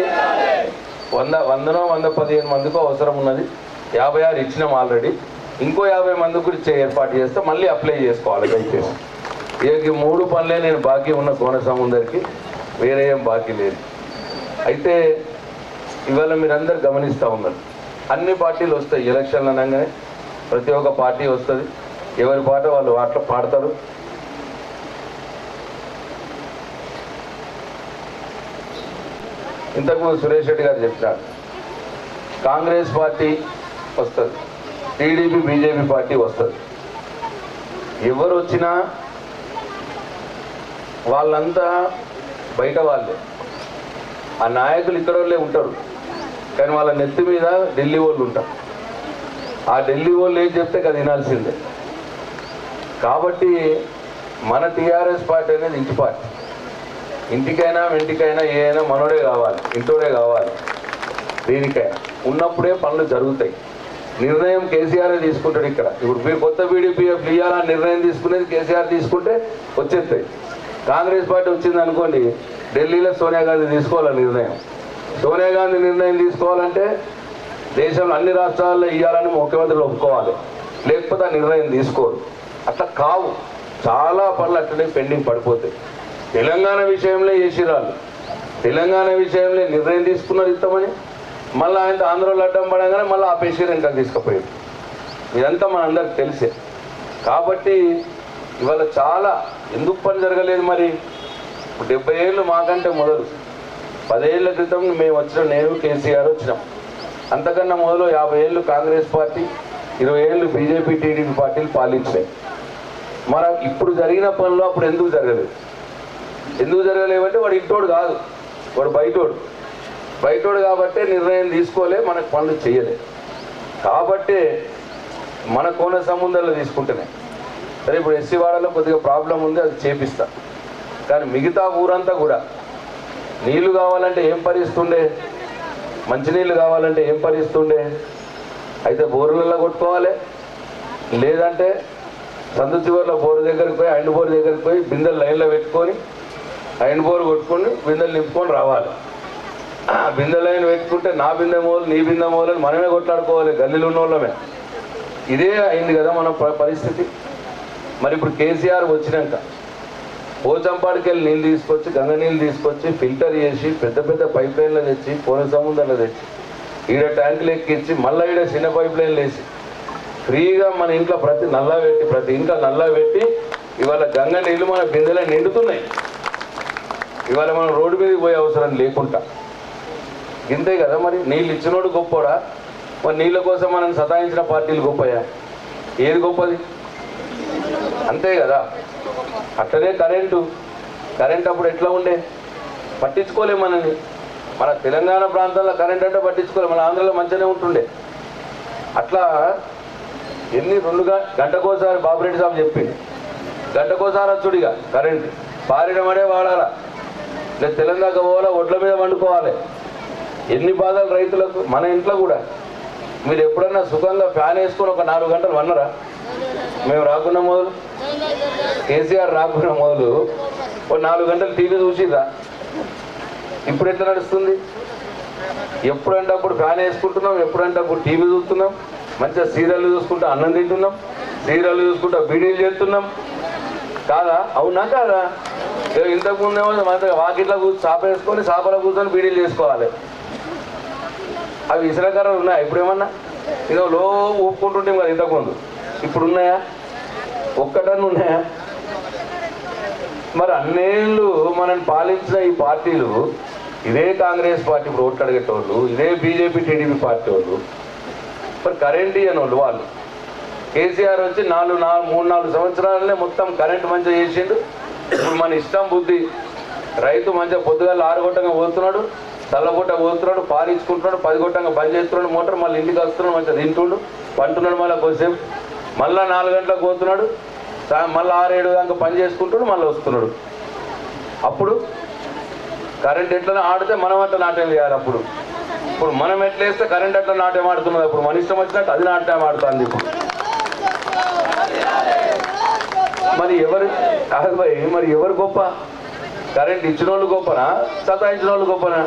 115 మందికో అవసరం ఉన్నది, 56 ఇచ్చినాం ఆల్రెడీ. ఇంకో 50 మందికి కూడా ఇచ్చే ఏర్పాటు చేస్తే మళ్ళీ అప్లై చేసుకోవాలి. దయచేసి ఈ 3 పనులే నేను బాకీ ఉన్న కోనసముద్రికి, వేరే ఏం బాకీ లేదు. అయితే ఇవాళ మీరందరూ గమనిస్తూ ఉన్నారు, అన్ని పార్టీలు వస్తాయి ఎలక్షన్లు అనగానే, ప్రతి ఒక్క పార్టీ వస్తుంది, ఎవరి పాట వాళ్ళు వాటిలో పాడతారు. ఇంతకుముందు సురేష్ రెడ్డి గారు చెప్పినారు, కాంగ్రెస్ పార్టీ వస్తుంది, టీడీపీ బీజేపీ పార్టీ వస్తుంది. ఎవరు వచ్చినా వాళ్ళంతా బయట వాళ్ళే, ఆ నాయకులు ఇక్కడ వాళ్ళే ఉంటారు, కానీ వాళ్ళ నెత్తి మీద ఢిల్లీ వాళ్ళు ఉంటారు. ఆ ఢిల్లీ వాళ్ళు ఏం చెప్తే అది వినాల్సిందే. కాబట్టి మన టీఆర్ఎస్ పార్టీ అనేది ఇంటి పార్టీ. ఇంటికైనా వెంటికైనా ఏదైనా మనోడే కావాలి, ఇంటోడే కావాలి. దీనికైనా ఉన్నప్పుడే పనులు జరుగుతాయి. నిర్ణయం కేసీఆర్ తీసుకుంటాడు. ఇక్కడ ఇప్పుడు మీరు కొత్త బీడీపీఎఫ్ ఇవ్వాలని నిర్ణయం తీసుకునేది కేసీఆర్ తీసుకుంటే వచ్చేస్తాయి. కాంగ్రెస్ పార్టీ వచ్చింది అనుకోండి, ఢిల్లీలో సోనియా గాంధీ తీసుకోవాలి నిర్ణయం. సోనియా గాంధీ నిర్ణయం తీసుకోవాలంటే దేశంలో అన్ని రాష్ట్రాల్లో ఇవ్వాలని ముఖ్యమంత్రులు ఒప్పుకోవాలి, లేకపోతే ఆ నిర్ణయం తీసుకోరు. అట్లా కావు, చాలా పనులు అట్లనే పెండింగ్ పడిపోతాయి. తెలంగాణ విషయంలో చేసిరాళ్ళు, తెలంగాణ విషయంలో నిర్ణయం తీసుకున్నారు ఇస్తామని, మళ్ళీ ఆయన ఆంధ్రలో అడ్డం పడగానే మళ్ళీ ఆపేసారు, ఇంకా తీసుకుపోయారు. ఇదంతా మనందరికి తెలిసే. కాబట్టి ఇవాళ చాలా ఎందుకు పని జరగలేదు మరి? 70 ఏళ్ళు మాకంటే మొదలు 10 ఏళ్ల క్రితం మేము వచ్చినాం, నేను కేసీఆర్ వచ్చినాం. అంతకన్నా మొదలు 50 ఏళ్ళు కాంగ్రెస్ పార్టీ, 20 ఏళ్ళు బీజేపీ టీడీపీ పార్టీలు పాలించినాయి. మన ఇప్పుడు జరిగిన పనులు అప్పుడు ఎందుకు జరగలేదు? ఎందుకు జరగలేవంటే వాడు ఇంటోడు కాదు, వాడు బయటోడు కాబట్టే నిర్ణయం తీసుకోలే, మనకు పనులు చేయలే. కాబట్టే మన కోనసముద్రంలో తీసుకుంటేనే సరే. ఇప్పుడు ఎస్సీ వాడలో కొద్దిగా ప్రాబ్లం ఉంది, అది చేపిస్తా. కానీ మిగతా ఊరంతా కూడా నీళ్లు కావాలంటే ఏం పరిస్తుండే, మంచినీళ్ళు కావాలంటే ఏం పరిస్తుండే? అయితే బోర్లలో కొట్టుకోవాలి, లేదంటే సందు చివరిలో బోరు దగ్గరికి పోయి ఐండ్ బోర్ దగ్గరికి పోయి బిందెలు లైన్లో పెట్టుకొని ఐండ్ బోర్ కొట్టుకొని బిందెలు నింపుకొని రావాలి. బిందె లైన్ పెట్టుకుంటే నా బిందె మూలు నీ బిందె మూలు అని మనమే కొట్లాడుకోవాలి, గల్లీలు ఉన్న వాళ్ళమే. ఇదే అయింది కదా మన పరిస్థితి. మరి ఇప్పుడు కేసీఆర్ వచ్చినాక పోచంపాడికి వెళ్ళి నీళ్ళు తీసుకొచ్చి, గంగ నీళ్ళు తీసుకొచ్చి ఫిల్టర్ చేసి పెద్ద పెద్ద పైప్ లైన్లు తెచ్చి కోనసముద్రంలో తెచ్చి ఈడ ట్యాంకులు ఎక్కించి మళ్ళీ ఈడ చిన్న పైప్ లైన్లు వేసి ఫ్రీగా మన ఇంట్లో ప్రతి ఇంట్లో నల్లా పెట్టి ఇవాళ గంగ నీళ్ళు మన బిందెలో నిండుతున్నాయి. ఇవాళ మనం రోడ్డు మీదకి పోయే అవసరం లేకుండా. ఇంతే కదా మరి. నీళ్ళు ఇచ్చినోడు గొప్పోడా? మరి నీళ్ళ కోసం మనం సతాయించిన పార్టీలు గొప్పయా? ఏది గొప్పది? అంతే కదా. అట్లనే కరెంట్ అప్పుడు ఎట్లా ఉండే? పట్టించుకోలేము మనని. మన తెలంగాణ ప్రాంతంలో కరెంట్ అంటే పట్టించుకోలేము, మన ఆంధ్రలో మంచిగానే ఉంటుండే. అట్లా ఎన్ని 2 గంటకోసారి బాబురెడ్డి సాబ్ చెప్పింది, గంటకోసారి వచ్చుడిగా కరెంట్ పారినమడే వాడాలా, లేదు తెలంగాణ పోవాలా, ఒడ్ల మీద వండుకోవాలి. ఎన్ని బాధలు రైతులకు. మన ఇంట్లో కూడా మీరు ఎప్పుడన్నా సుఖంగా ఫ్యాన్ వేసుకొని ఒక 4 గంటలు వన్నరా? మేము రాకున్న మొదలు, కేసీఆర్ రాకున్న మొదలు ఒక 4 గంటలు టీవీ చూసిరా? ఇప్పుడు ఎట్లా నడుస్తుంది? ఎప్పుడంటే అప్పుడు ఫ్యాన్ వేసుకుంటున్నాం, ఎప్పుడంటే అప్పుడు టీవీ చూస్తున్నాం, మంచిగా సీరియల్ చూసుకుంటూ అన్నం తింటున్నాం, సీరియల్ చూసుకుంటూ బీడీలు చేస్తున్నాం. కాదా? అవునా కాదా? ఇంతకుముందేమో వాకిట్లో చాప వేసుకొని చాపలో కూర్చొని బీడీలు చేసుకోవాలి. అవి ఇసురకర్రలు ఉన్నాయా ఇప్పుడేమన్నా? ఇదో లో ఊపుకుంటుంటాం కదా ఇంతకుముందు. ఇప్పుడు ఉన్నాయా? ఒక్కటన్నా ఉన్నాయా? మరి అన్నేళ్ళు మనల్ని పాలించిన ఈ పార్టీలు, ఇదే కాంగ్రెస్ పార్టీ ఇప్పుడు ఓట్లు అడిగేటోళ్ళు, ఇదే బీజేపీ టీడీపీ పార్టీ వాళ్ళు మరి కరెంట్ ఇయ్యని వాళ్ళు కేసీఆర్ వచ్చి 3-4 సంవత్సరాలనే మొత్తం కరెంటు మంచిగా చేసిండు. ఇప్పుడు మన ఇష్టం బుద్ధి రైతు మంచిగా పొద్దుగాల 6 గొట్టంగా పోతున్నాడు, చల్లగొట్ట పోతున్నాడు, పారించుకుంటున్నాడు, 10 గొట్టంగా బంద్ చేస్తున్నాడు మోటార్, మళ్ళీ ఇంటికి వస్తున్నాడు, మంచిగా తింటుండు పంటున్నాడు, మళ్ళీ కొద్దిసేపు మళ్ళీ 4 గంటలకు పోతున్నాడు, మళ్ళీ 6-7 దాకా పని చేసుకుంటున్నాడు, మళ్ళీ వస్తున్నాడు. అప్పుడు కరెంట్ ఎట్లా ఆడితే మనం అట్లా నాట్యం చేయాలి. అప్పుడు ఇప్పుడు మనం ఎట్లా వేస్తే కరెంట్ అట్లా నాట్యం ఆడుతున్నది. అప్పుడు మన ఇష్టం వచ్చినట్టు అది నాట్యం ఆడుతుంది. ఇప్పుడు మరి ఎవరు గొప్ప? కరెంట్ ఇచ్చిన వాళ్ళు గొప్పనా, సతాయించిన వాళ్ళు గొప్పనా?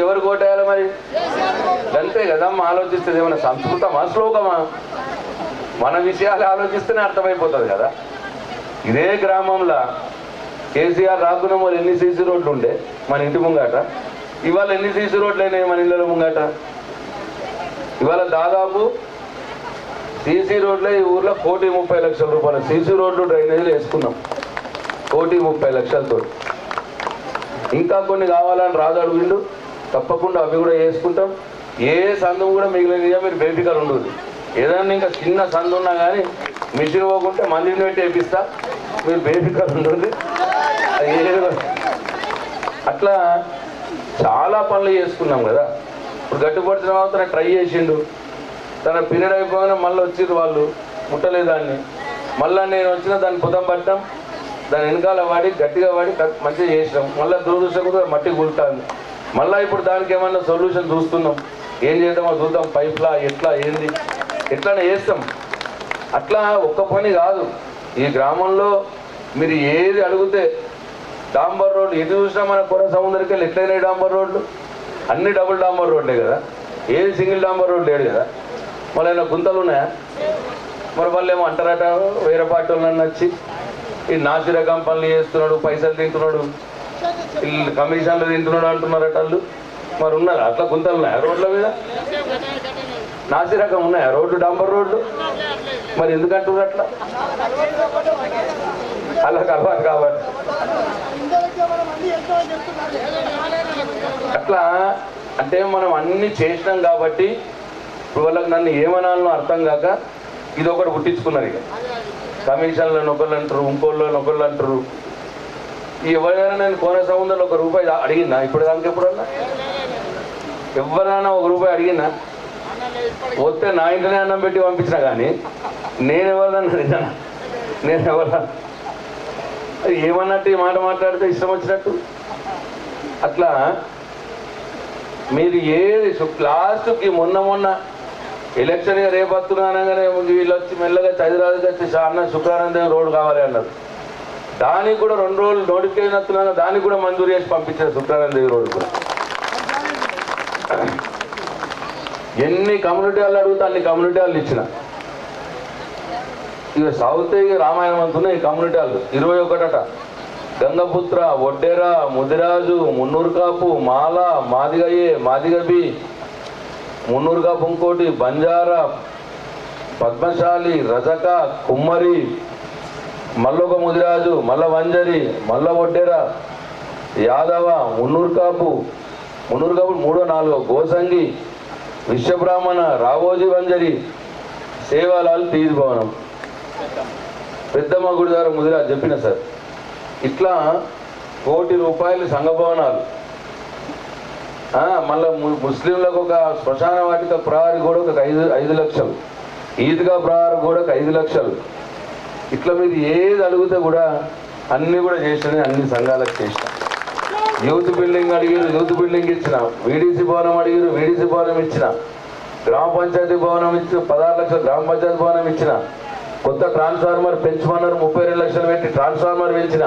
ఎవరు కోటేయాలి మరి? అంతే కదమ్మా. ఆలోచిస్తే ఏమైనా సంస్కృతమా, శ్లోకమా? మన విషయాలు ఆలోచిస్తేనే అర్థమైపోతుంది కదా. ఇదే గ్రామంలో కేసీఆర్ రాకున్న మరి ఎన్ని సీసీ రోడ్లు ఉండే మన ఇంటి ముంగాట, ఇవాళ ఎన్ని సీసీ రోడ్లు అయినాయి మన ఇళ్ళ ముంగాట? ఇవాళ దాదాపు సీసీ రోడ్లే ఈ ఊర్లో 1,30,00,000 రూపాయలు సీసీ రోడ్లు డ్రైనేజీలు వేసుకున్నాం. 1,30,00,000తో. ఇంకా కొన్ని కావాలని రాదు అడుగుండు, తప్పకుండా అవి కూడా వేసుకుంటాం. ఏ సందు కూడా మిగిలిన మీరు బేఫికర్ ఉండదు. ఏదైనా ఇంకా చిన్న సందు ఉన్నా కానీ మిషన్ పోకుంటే మందిని పెట్టి వేపిస్తా, మీరు బేఫికర్ ఉండదు. అట్లా చాలా పనులు చేసుకున్నాం కదా. ఇప్పుడు గట్టుపడిన తర్వాత ట్రై చేసిండు, తన పీరియడ్ అయిపోయినా మళ్ళీ వచ్చిర్రు వాళ్ళు, ముట్టలేదాన్ని. మళ్ళీ నేను వచ్చిన దాన్ని పుతం పట్టాం, దాని వెనకాల వాడి గట్టిగా వాడి మంచిగా చేసినాం. మళ్ళీ దురదృష్టం కూడా మట్టి కూలుతుంది. మళ్ళీ ఇప్పుడు దానికి ఏమన్నా సొల్యూషన్ చూస్తున్నాం, ఏం చేద్దామో చూద్దాం. పైప్లా ఎట్లా ఏంది ఎట్లానే చేస్తాం. అట్లా ఒక్క పని కాదు. ఈ గ్రామంలో మీరు ఏది అడిగితే డాంబర్ రోడ్లు ఎటు చూసినా మన కొర సముద్రకి వెళ్ళి ఎట్లయినాయి డాంబర్ రోడ్లు? అన్ని డబుల్ డాంబర్ రోడ్లే కదా, ఏది సింగిల్ డాంబర్ రోడ్ లేడు కదా. మళ్ళీ ఏమైనా గుంతలు ఉన్నాయా? మరి వాళ్ళు ఏమో అంటారట, వేరే పార్టీ వాళ్ళని వచ్చి ఈ నాసి రకం పనులు చేస్తున్నాడు, పైసలు తింటున్నాడు, కమిషన్లు తింటున్నాడు అంటున్నారట వాళ్ళు. మరి ఉన్నారా అట్లా గుంతలు ఉన్నాయా రోడ్ల మీద? నాసి రకం ఉన్నాయా రోడ్లు, డాంబర్ రోడ్లు? మరి ఎందుకు అంటున్నారు అట్లా? అలా కలవాలి కాబట్టి అట్లా అంటే మనం అన్ని చేసినాం కాబట్టి ఇప్పుడు వాళ్ళకి నన్ను ఏమనాలనో అర్థం కాక ఇది ఒకటి పుట్టించుకున్నారు. ఇక కమిషన్లను ఒకళ్ళు అంటారు, ఇంకోళ్ళని ఒకళ్ళు అంటారు. ఎవరైనా నేను కోన సముద్రంలో ₹1 అడిగినా ఇప్పుడు దానికి ఎప్పుడన్నా? ఎవరైనా ₹1 అడిగినా వస్తే నా ఇంటనే అన్నం పెట్టి పంపించినా కానీ నేను ఎవరినన్నా అడిగినా? నేను ఎవరా ఏమన్నట్టు ఈ మాట మాట్లాడితే ఇష్టం వచ్చినట్టు. అట్లా మీరు ఏది లాస్ట్కి మొన్న ఎలక్షన్గా రేపు వస్తున్నానగానే వీళ్ళు వచ్చి మెల్లగా హైదరాబాద్కి వచ్చి అన్న శుక్రానందం రోడ్డు కావాలి అన్నారు. దానికి కూడా 2 రోజులు నోటిఫికేషన్ వస్తున్నాగా దానికి కూడా మంజూరు చేసి పంపించారు శుక్రానందేవి రోడ్డు కూడా. ఎన్ని కమ్యూనిటీ వాళ్ళు అడుగుతా అన్ని కమ్యూనిటీ వాళ్ళు ఇచ్చిన. ఇక సౌత్ రామాయణం అంటున్నాయి ఈ కమ్యూనిటీ వాళ్ళు 21 గంగపుత్ర, ఒడ్డెర, ముదిరాజు, మున్నూరు కాపు, మాల, మాదిగయ్యే, మాదిగబి, మున్నూరు కాపు ఇంకోటి, బంజారా, పద్మశాలి, రజక, కుమ్మరి, మల్లొక ముదిరాజు, మల్ల వంజరి, మల్ల ఒడ్డెర, యాదవ, మున్నూరు కాపు 3-4 గోసంగి, విశ్వబ్రాహ్మణ, రావోజీ వంజరి, సేవాలాల్ తీజ్ భవనం, పెద్దమ్మ గుడి ద్వారా ముదిరాజు చెప్పిన సార్. ఇట్లా ₹1 కోటి సంఘ భవనాలు. మళ్ళీ ముస్లింలకు ఒక శ్మశాన వాటిక ప్రహారీ కూడా ఒక 5 లక్షలు, ఈద్గా ప్రహారీ కూడా ఒక 5 లక్షలు. ఇట్లా మీరు ఏది అడిగితే కూడా అన్నీ కూడా చేసిన, అన్ని సంఘాలకు చేసిన. యూత్ బిల్డింగ్ అడిగారు, యూత్ బిల్డింగ్ ఇచ్చిన. వీడీసీ భవనం అడిగారు, వీడీసీ భవనం ఇచ్చిన. గ్రామ పంచాయతీ భవనం ఇచ్చిన 16 లక్షలు గ్రామ పంచాయతీ భవనం ఇచ్చిన. కొత్త ట్రాన్స్ఫార్మర్ పెంచమన్నారు, 32 లక్షలు పెట్టి ట్రాన్స్ఫార్మర్ పెంచిన.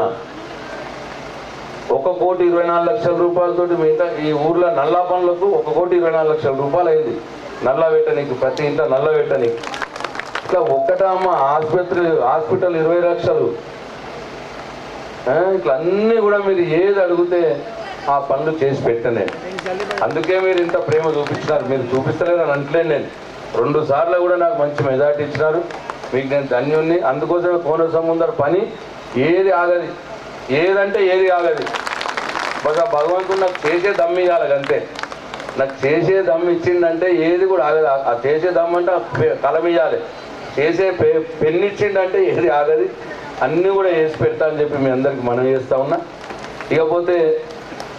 1,24,00,000 రూపాయలతోటి మిగతా ఈ ఊర్లో నల్లా పనులకు 1,24,00,000 రూపాయలు అయింది. నల్లా పెట్టనీకి, ప్రతి ఇంట్లో నల్లా పెట్టనీకి. ఇట్లా ఒక్కటమ్మ హాస్పిటల్ 20 లక్షలు. ఇట్లా అన్నీ కూడా మీరు ఏది అడిగితే ఆ పనులు చేసి పెట్టనే. అందుకే మీరు ఇంత ప్రేమ చూపించినారు. మీరు చూపిస్తలేదని అంటలేను నేను. 2 సార్లు కూడా నాకు మంచి మెజార్టీ ఇచ్చినారు. మీకు నేను ధన్యుణ్ణి. అందుకోసమే కోన సముద్ర పని ఏది ఆగది, ఏదంటే ఏది ఆగది. బట్ భగవంతుడు నాకు చేసే దమ్మియాలి అంతే. నాకు చేసే దమ్ము ఇచ్చిండంటే ఏది కూడా ఆగదు. ఆ చేసే దమ్ము అంటే కలమియాలి, చేసే పెన్ను ఇచ్చిండంటే ఏది ఆగది, అన్నీ కూడా చేసి పెడతా అని చెప్పి మీ అందరికి మనం చేస్తా ఉన్నా. ఇకపోతే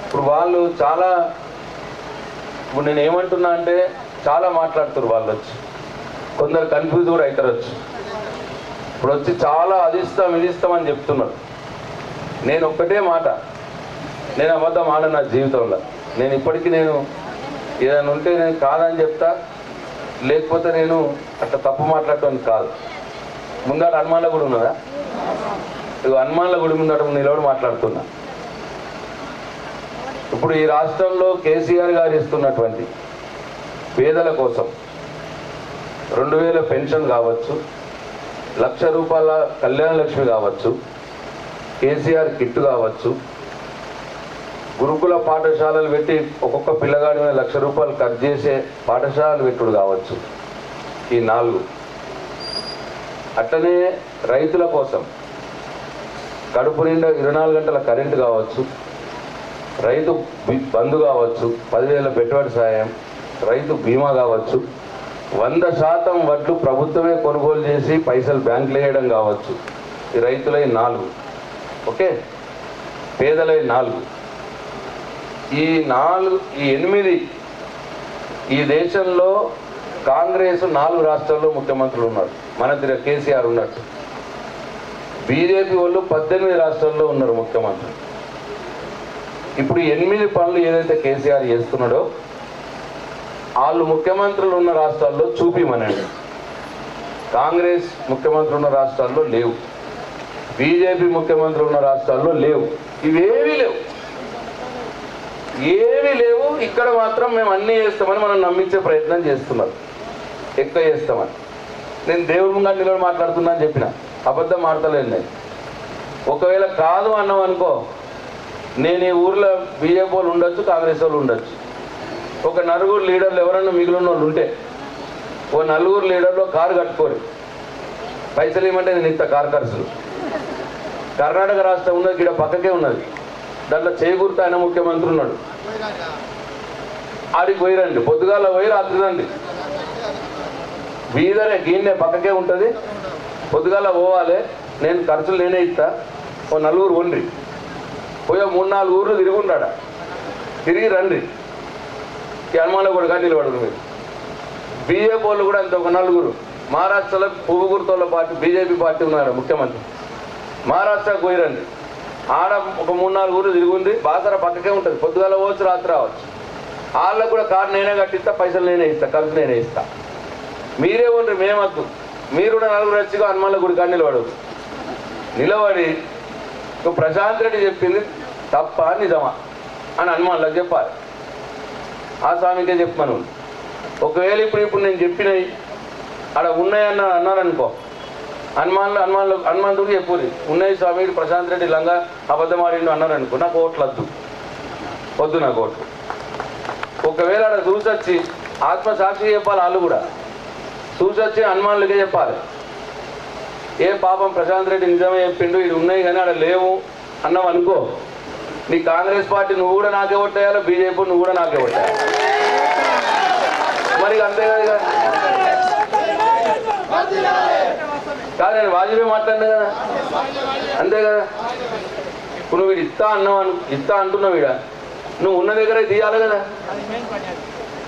ఇప్పుడు వాళ్ళు చాలా, ఇప్పుడు నేను ఏమంటున్నా అంటే చాలా మాట్లాడుతారు వాళ్ళు వచ్చి, కొందరు కన్ఫ్యూజ్ కూడా అవుతారు వచ్చి. ఇప్పుడు వచ్చి చాలా అది ఇస్తాం అని చెప్తున్నారు. నేను ఒక్కటే మాట, నేను అబద్ధం ఆడ నా జీవితంలో. నేను ఇప్పటికీ నేను ఏదైనా ఉంటే నేను కాదని చెప్తా, లేకపోతే నేను అట్లా తప్పు మాట్లాడటానికి కాదు. ముందట హనుమాన్ల గుడి ఉన్నదా, ఇక హనుమాన్ల గుడి ముందట నిలబడి మాట్లాడుతున్నా. ఇప్పుడు ఈ రాష్ట్రంలో కేసీఆర్ గారు ఇస్తున్నటువంటి పేదల కోసం 2000 పెన్షన్ కావచ్చు, 1,00,000 రూపాయల కళ్యాణ లక్ష్మి కావచ్చు, కేసీఆర్ కిట్ కావచ్చు, గురుకుల పాఠశాలలు పెట్టి ఒక్కొక్క పిల్లగాడి మీద 1,00,000 రూపాయలు ఖర్చు చేసే పాఠశాలలు పెట్టుడు కావచ్చు, ఈ 4. అట్లనే రైతుల కోసం కడుపు నిండా 24 గంటల కరెంటు కావచ్చు, రైతు బంధు కావచ్చు, 10,000 పెట్టుబడి సాయం, రైతు బీమా కావచ్చు, 100% వడ్లు ప్రభుత్వమే కొనుగోలు చేసి పైసలు బ్యాంకులు వేయడం కావచ్చు. ఈ రైతులై 4, ఓకే, పేదలై 4. ఈ 8 ఈ దేశంలో కాంగ్రెస్ 4 రాష్ట్రాల్లో ముఖ్యమంత్రులు ఉన్నారు. మన దగ్గర కేసీఆర్ ఉన్నట్టు బీజేపీ వాళ్ళు 18 రాష్ట్రాల్లో ఉన్నారు ముఖ్యమంత్రులు. ఇప్పుడు 8 పనులు ఏదైతే కేసీఆర్ చేస్తున్నాడో వాళ్ళు ముఖ్యమంత్రులు ఉన్న రాష్ట్రాల్లో చూపిమనండి. కాంగ్రెస్ ముఖ్యమంత్రులు ఉన్న రాష్ట్రాల్లో లేవు, బీజేపీ ముఖ్యమంత్రులు ఉన్న రాష్ట్రాల్లో లేవు, ఇవేమీ లేవు. ఇక్కడ మాత్రం మేము అన్నీ చేస్తామని మనం నమ్మించే ప్రయత్నం చేస్తున్నారు, ఎక్కువ చేస్తామని. నేను దేవుడి ముందు నిలబడి మాట్లాడుతున్నా అని చెప్పిన, అబద్ధం మాట్లాడలేదు నేను. ఒకవేళ కాదు అన్నాం అనుకో, నేను ఈ ఊర్లో బీజేపీ వాళ్ళు ఉండొచ్చు, కాంగ్రెస్ వాళ్ళు ఉండొచ్చు. ఒక 4 లీడర్లు ఎవరన్నా మిగిలిన వాళ్ళు ఉంటే, ఓ 4 లీడర్లు కారు కట్టుకోరు, పైసలు ఇవ్వమంటే నేను ఇంత కారు ఖర్చులు. కర్ణాటక రాష్ట్రం ఉన్నది, ఇక్కడ పక్కకే ఉన్నది, దాంట్లో చేకూరుతా ఆయన ముఖ్యమంత్రి ఉన్నాడు. ఆడికి పోయిరండి, పొద్దుగాల పోయి రాత్రి రండి. బీదరే గీన్నే పక్కకే ఉంటుంది, పొద్దుగాల పోవాలి, నేను ఖర్చులు నేనే ఇస్తా. ఓ 4 వండ్రి పోయో 3-4 ఊర్లు తిరిగి ఉన్నాడా, తిరిగి రండి. హనుమాన్లో కూడా కానీ నిలబడరు మీరు. బీజేపీ వాళ్ళు కూడా అంత ఒక 4. మహారాష్ట్రలో పువ్వుగుర్తోళ్ళ పార్టీ బీజేపీ పార్టీ ఉన్నారు ముఖ్యమంత్రి, మహారాష్ట్రకు పోయిరండి. ఆడ ఒక 3-4 ఊర్లు తిరిగి ఉంది, బాసర పక్కకే ఉంటుంది, పొద్దుగాల పోవచ్చు, రాత్రి రావచ్చు. వాళ్ళకు కూడా కారు నేనే కట్టిస్తా, పైసలు నేనే ఇస్తా, ఖర్చు నేనే ఇస్తా. మీరే ఉండ్రి, మేమద్దు. మీరు కూడా 4 వచ్చిగా హనుమాన్ల గుడి కానీ నిలబడి ప్రశాంత్ రెడ్డి చెప్పింది తప్ప నిజమా అని హనుమాన్లకు చెప్పాలి. ఆ స్వామికే చెప్పమను. ఒకవేళ ఇప్పుడు నేను చెప్పినవి అక్కడ ఉన్నాయన్న అన్నారనుకో, హనుమంతుడికి చెప్పుది ఉన్నాయి స్వామి ప్రశాంత్ రెడ్డి లంగా అబద్ధం ఆడిండు అన్నారనుకో, నాకు ఓట్లు వద్దు నాకు ఓట్లు. ఒకవేళ అక్కడ చూసొచ్చి ఆత్మసాక్షి చెప్పాలి, వాళ్ళు కూడా చూసొచ్చి హనుమానులకే చెప్పాలి. ఏ పాపం ప్రశాంత్ రెడ్డి నిజమే చెప్పిండు, ఇది ఉన్నాయి కానీ అక్కడ లేవు అన్నావు అనుకో, నీ కాంగ్రెస్ పార్టీ నువ్వు కూడా నాకే ఓట్టేయాలి, బీజేపీ నువ్వు కూడా నాకే ఓట్టేయాలి. మరి అంతే కదా, కాదు నేను వాజ్పేయి మాట్లాడినా కదా, అంతే కదా. ఇప్పుడు నువ్వు వీడు ఇస్తా అంటున్నావు, వీడ నువ్వు ఉన్న దగ్గర తీయాలి కదా.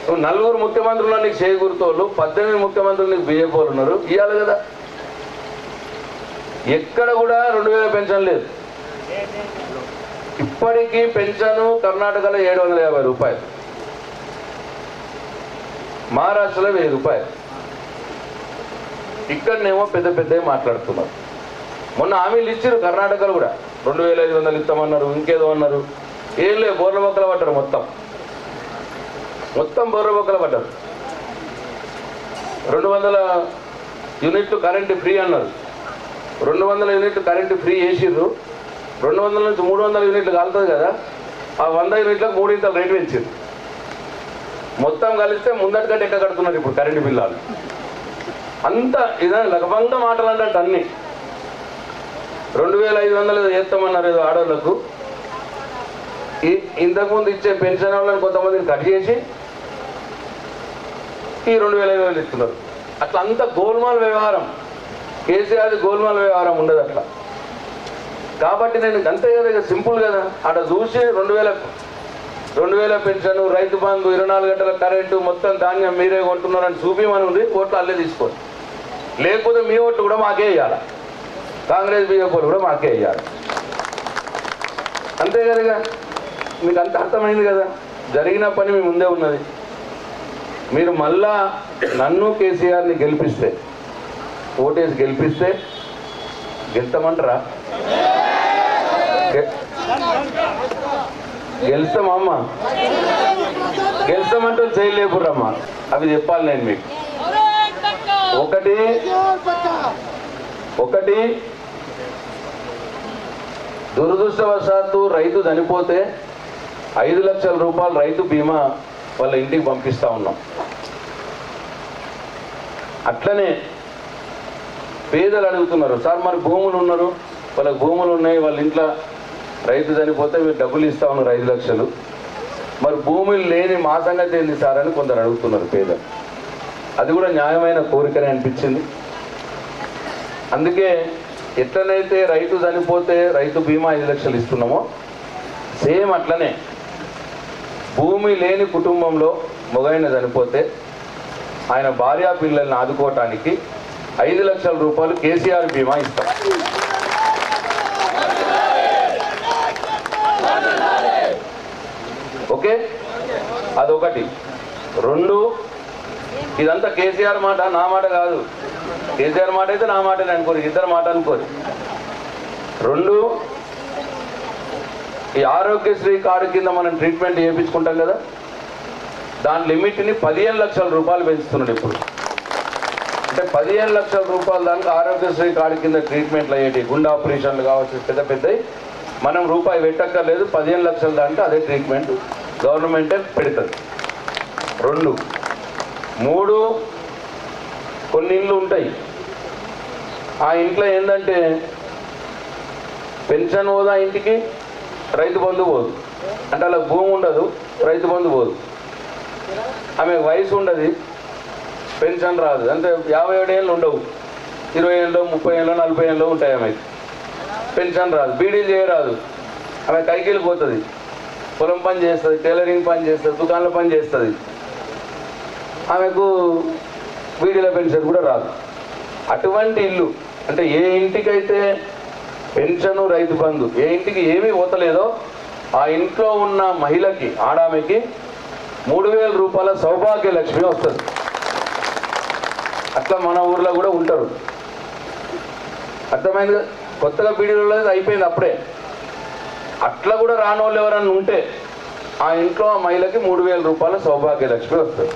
నువ్వు 4 ముఖ్యమంత్రులు నీకు చేకూరుతోళ్ళు, 18 ముఖ్యమంత్రులు నీకు బీజేపీ వాళ్ళు ఉన్నారు, ఇవ్వాలి కదా. ఎక్కడ కూడా 2000 పెన్షన్ లేదు. ఇప్పటికీ పెన్షన్ కర్ణాటకలో 750 రూపాయలు, మహారాష్ట్రలో 1000 రూపాయలు. ఇక్కడనేమో పెద్దవి మాట్లాడుతున్నారు. మొన్న హామీలు ఇచ్చారు కర్ణాటకలో కూడా, 2500 ఇస్తామన్నారు, ఇంకేదో అన్నారు. ఏం లేదు, బోర్ల బొక్కలు పడ్డారు, మొత్తం బోర్ల బొక్కలు పడ్డారు. 200 యూనిట్లు కరెంటు ఫ్రీ అన్నారు, 200 యూనిట్లు కరెంటు ఫ్రీ చేసిర్రు. 200 నుంచి 300 యూనిట్లు కాలుతుంది కదా, ఆ 100 యూనిట్లకు 3 ఇంతలు రేటు పెంచారు. మొత్తం కలిస్తే ముందటి కంటే ఎక్క కడుతున్నారు ఇప్పుడు కరెంటు బిల్లాలు. అంత ఇదే లగభంగా మాటలు అంటే అన్ని 2500 చేస్తామన్నారు ఏదో ఆడవాళ్ళకు. ఇంతకుముందు ఇచ్చే పెన్షన్ వాళ్ళని కొంతమందిని కట్ చేసి ఈ 2,000 ఇస్తున్నారు. అట్లా అంత గోల్మాల్ వ్యవహారం. కేసీఆర్ గోల్మాల్ వ్యవహారం ఉండదు అట్లా. కాబట్టి నేను అంతే కదా, సింపుల్ కదా. అక్కడ చూసి 2,000 పెన్షన్, రైతు బంధు, 24 గంటల కరెంటు, మొత్తం ధాన్యం మీరే కొంటున్నారని చూపిమని ఉంది. ఓట్లు అల్లే తీసుకోండి. లేకపోతే మీ ఓట్లు కూడా మాకే వేయాలి, కాంగ్రెస్ బీజేపీ కూడా మాకే వేయాలి. అంతే కదా. మీకు అంత అర్థమైంది కదా. జరిగిన పని మీ ముందే ఉన్నది. మీరు మళ్ళా నన్ను కేసీఆర్ని గెలిపిస్తే, ఓటేసి గెలిపిస్తే గెలుస్తామంటారా? గెలుస్తామమ్మ, గెలుస్తామంటే చేయలేపురమ్మా. అవి చెప్పాలి నేను మీకు. ఒకటి దురదృష్టవశాత్తు రైతు చనిపోతే 5 లక్షల రూపాయలు రైతు బీమా వాళ్ళ ఇంటికి పంపిస్తూ ఉన్నాం. అట్లనే పేదలు అడుగుతున్నారు, సార్ మరి భూములు ఉన్నారు, వాళ్ళకి భూములు ఉన్నాయి, వాళ్ళ ఇంట్లో రైతు చనిపోతే మీరు డబ్బులు ఇస్తా ఉన్నారు 5 లక్షలు, మరి భూములు లేని మా సంగతి ఏంది సార్ అని కొందరు అడుగుతున్నారు పేదలు. అది కూడా న్యాయమైన కోరికనే అనిపించింది. అందుకే ఎట్లనైతే రైతు చనిపోతే రైతు బీమా 5 లక్షలు ఇస్తున్నామో, సేమ్ అట్లనే భూమి లేని కుటుంబంలో మొగైన చనిపోతే ఆయన భార్యా పిల్లల్ని ఆదుకోవటానికి 5 లక్షల రూపాయలు కేసీఆర్ బీమా ఇస్తాం. ఓకే, అదొకటి. 2, ఇదంతా కేసీఆర్ మాట, నా మాట కాదు. కేసీఆర్ మాట అయితే నా మాటని అనుకోరు, ఇద్దరు మాట అనుకోరు. 2, ఈ ఆరోగ్యశ్రీ కార్డు కింద మనం ట్రీట్మెంట్ చేయించుకుంటాం కదా, దాని లిమిట్ని 15 లక్షల రూపాయలు పెంచుతున్నాడు ఇప్పుడు. అంటే 15 లక్షల రూపాయల దానికి ఆరోగ్యశ్రీ కార్డు కింద ట్రీట్మెంట్లు అయ్యేటి, గుండె ఆపరేషన్లు కావచ్చు, పెద్ద పెద్దవి, మనం రూపాయి పెట్టక్కర్లేదు. 15 లక్షల దాంట్లో అదే ట్రీట్మెంట్ గవర్నమెంటే పెడుతుంది. 2, 3, కొన్ని ఇండ్లు ఉంటాయి. ఆ ఇంట్లో ఏంటంటే పెన్షన్ పోదా ఇంటికి, రైతు బంధు పోదు. అంటే అలా భూమి ఉండదు, రైతు బంధు పోదు. ఆమె వయసు ఉండదు, పెన్షన్ రాదు. అంటే 57 ఏళ్ళు ఉండవు, 20 ఏళ్ళు, 30 ఏళ్ళు, 40 ఏళ్ళు ఉంటాయి. ఆమెకి పెన్షన్ రాదు, బీడీలు చేయరాదు. ఆమె కైకిలు పోతుంది, పొలం పని చేస్తుంది, టైలరింగ్ పని చేస్తుంది, దుకాణాల పని చేస్తుంది. ఆమెకు బీడీల పెన్షన్ కూడా రాదు. అటువంటి ఇల్లు అంటే ఏ ఇంటికైతే పెన్షను, రైతు బంధు, ఏ ఇంటికి ఏమీ పోతలేదో ఆ ఇంట్లో ఉన్న మహిళకి, ఆడామెకి 3,000 రూపాయల సౌభాగ్య లక్ష్మి వస్తుంది. అట్లా మన ఊర్లో కూడా ఉంటారు. అర్థమైంది. కొత్తగా బీడీలలో అయిపోయింది అప్పుడే. అట్లా కూడా రాని వాళ్ళు ఎవరన్నా ఉంటే ఆ ఇంట్లో ఆ మహిళకి 3,000 రూపాయల సౌభాగ్య లక్ష్మి వస్తుంది.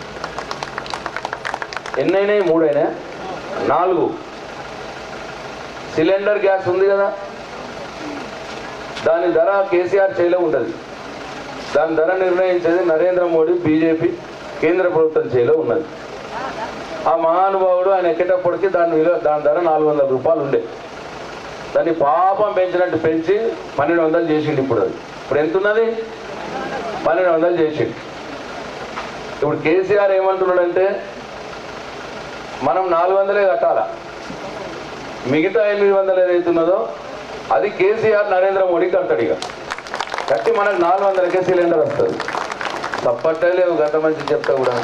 ఎన్నైనాయి? 3 అయినా? 4. సిలిండర్ గ్యాస్ ఉంది కదా, దాని ధర కేసీఆర్ చేతిలో ఉంటుంది. దాని ధర నిర్ణయించేది నరేంద్ర మోడీ, బీజేపీ, కేంద్ర ప్రభుత్వం చేతిలో ఉన్నది. ఆ మహానుభావుడు ఆయన ఎక్కేటప్పటికి దాని ధర 400 రూపాయలు ఉండే. దాన్ని పాపం పెంచినట్టు పెంచి 1,200 చేసిండు. ఇప్పుడు ఎంత ఉన్నది? 1,200 చేసిండు. ఇప్పుడు కేసీఆర్ ఏమంటున్నాడంటే మనం 400 కట్టాలా, మిగతా 800 ఏదైతున్నదో అది కేసీఆర్ నరేంద్ర మోడీ కడతాడు. ఇక కట్టి మనకు 400కే సిలిండర్ వస్తుంది. తప్పట్టే లేవు, గంట మంచి చెప్తా కూడా.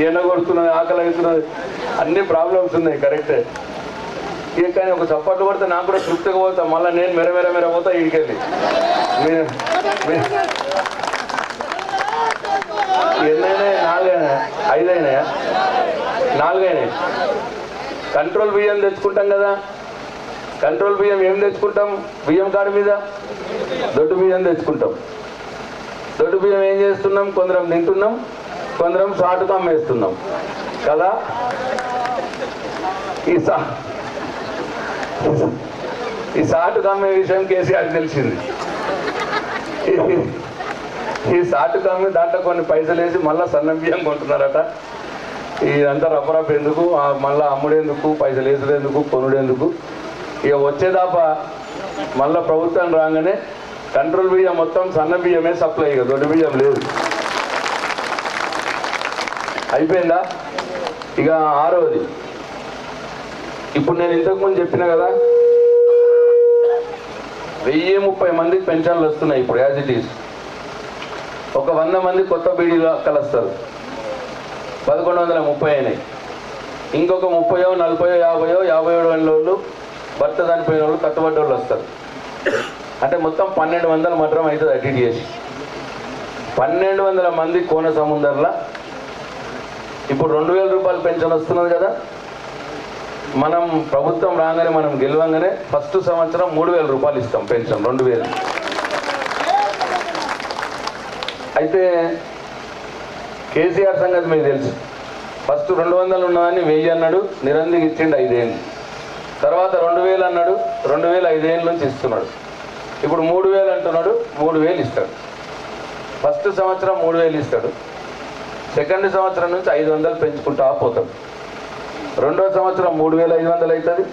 ఎండ కొడుతున్నది, ఆకలి అవుతున్నది, అన్ని ప్రాబ్లమ్స్ ఉన్నాయి, కరెక్టే. ఇక కానీ ఒక చప్పట్లు పడితే నాకు కూడా తృప్తిగా పోతా. మళ్ళీ నేను మెర పోతా ఇంటికెళ్ళి. ఎన్నైనా? 4 అయినా? 5 అయినాయా? 4 అయినాయి. కంట్రోల్ బియ్యం తెచ్చుకుంటాం కదా. కంట్రోల్ బియ్యం ఏం తెచ్చుకుంటాం? బియ్యం కార్డు మీద దొడ్డు బియ్యం తెచ్చుకుంటాం. దొడ్డు బియ్యం ఏం చేస్తున్నాం? కొందరం తింటున్నాం, కొందరం సాటుకు అమ్మేస్తున్నాం కదా. ఈ సాటుకు అమ్మే విషయం కేసీఆర్ తెలిసింది. ఈ సాటుకు అమ్మి దాంట్లో కొన్ని పైసలు వేసి మళ్ళీ సన్న బియ్యం కొంటున్నారట. ఇదంతా రబ్బరప్ ఎందుకు, మళ్ళీ అమ్ముడేందుకు, పైసలు వేసుడేందుకు, కొనుడేందుకు. ఇక వచ్చేదాప మళ్ళీ ప్రభుత్వం రాగానే కంట్రోల్ బియ్యం మొత్తం సన్న బియ్యమే సప్లై, ఇక దొడ్డు బియ్యం లేదు. అయిపోయిందా? ఇక 6వది, ఇప్పుడు నేను ఇంతకుముందు చెప్పిన కదా 1030 మందికి పెన్షన్లు వస్తున్నాయి ఇప్పుడు యాజ్ ఇట్ ఈస్. ఒక 100 మంది కొత్త బీడీలో కలుస్తారు, 1130 అయినాయి. ఇంకొక 30, 40, 50, 57 వాళ్ళు భర్త చనిపోయిన వాళ్ళు కట్టుబడ్డ వాళ్ళు వస్తారు. అంటే మొత్తం 1200 మాత్రం అవుతుంది అటు ఇటు చేసి. 1200 మంది కోన సముద్రంలో ఇప్పుడు 2000 రూపాయలు పెన్షన్ వస్తున్నది కదా. మనం ప్రభుత్వం రాగానే, మనం గెలవంగానే ఫస్ట్ సంవత్సరం 3000 రూపాయలు ఇస్తాం పెన్షన్, 2000. అయితే కేసీఆర్ సంగతి మీకు తెలుసు. ఫస్ట్ 200 ఉన్నదాన్ని 1000 అన్నాడు, నిరందికి ఇచ్చిండు 5 ఏళ్ళు. తర్వాత 2000 అన్నాడు, 2000 5 ఏళ్ళ నుంచి ఇస్తున్నాడు. ఇప్పుడు 3000 అంటున్నాడు, 3000 ఇస్తాడు. ఫస్ట్ సంవత్సరం 3000 ఇస్తాడు, సెకండ్ సంవత్సరం నుంచి 500 పెంచుకుంటా పోతాడు. రెండో సంవత్సరం 3500 అవుతుంది,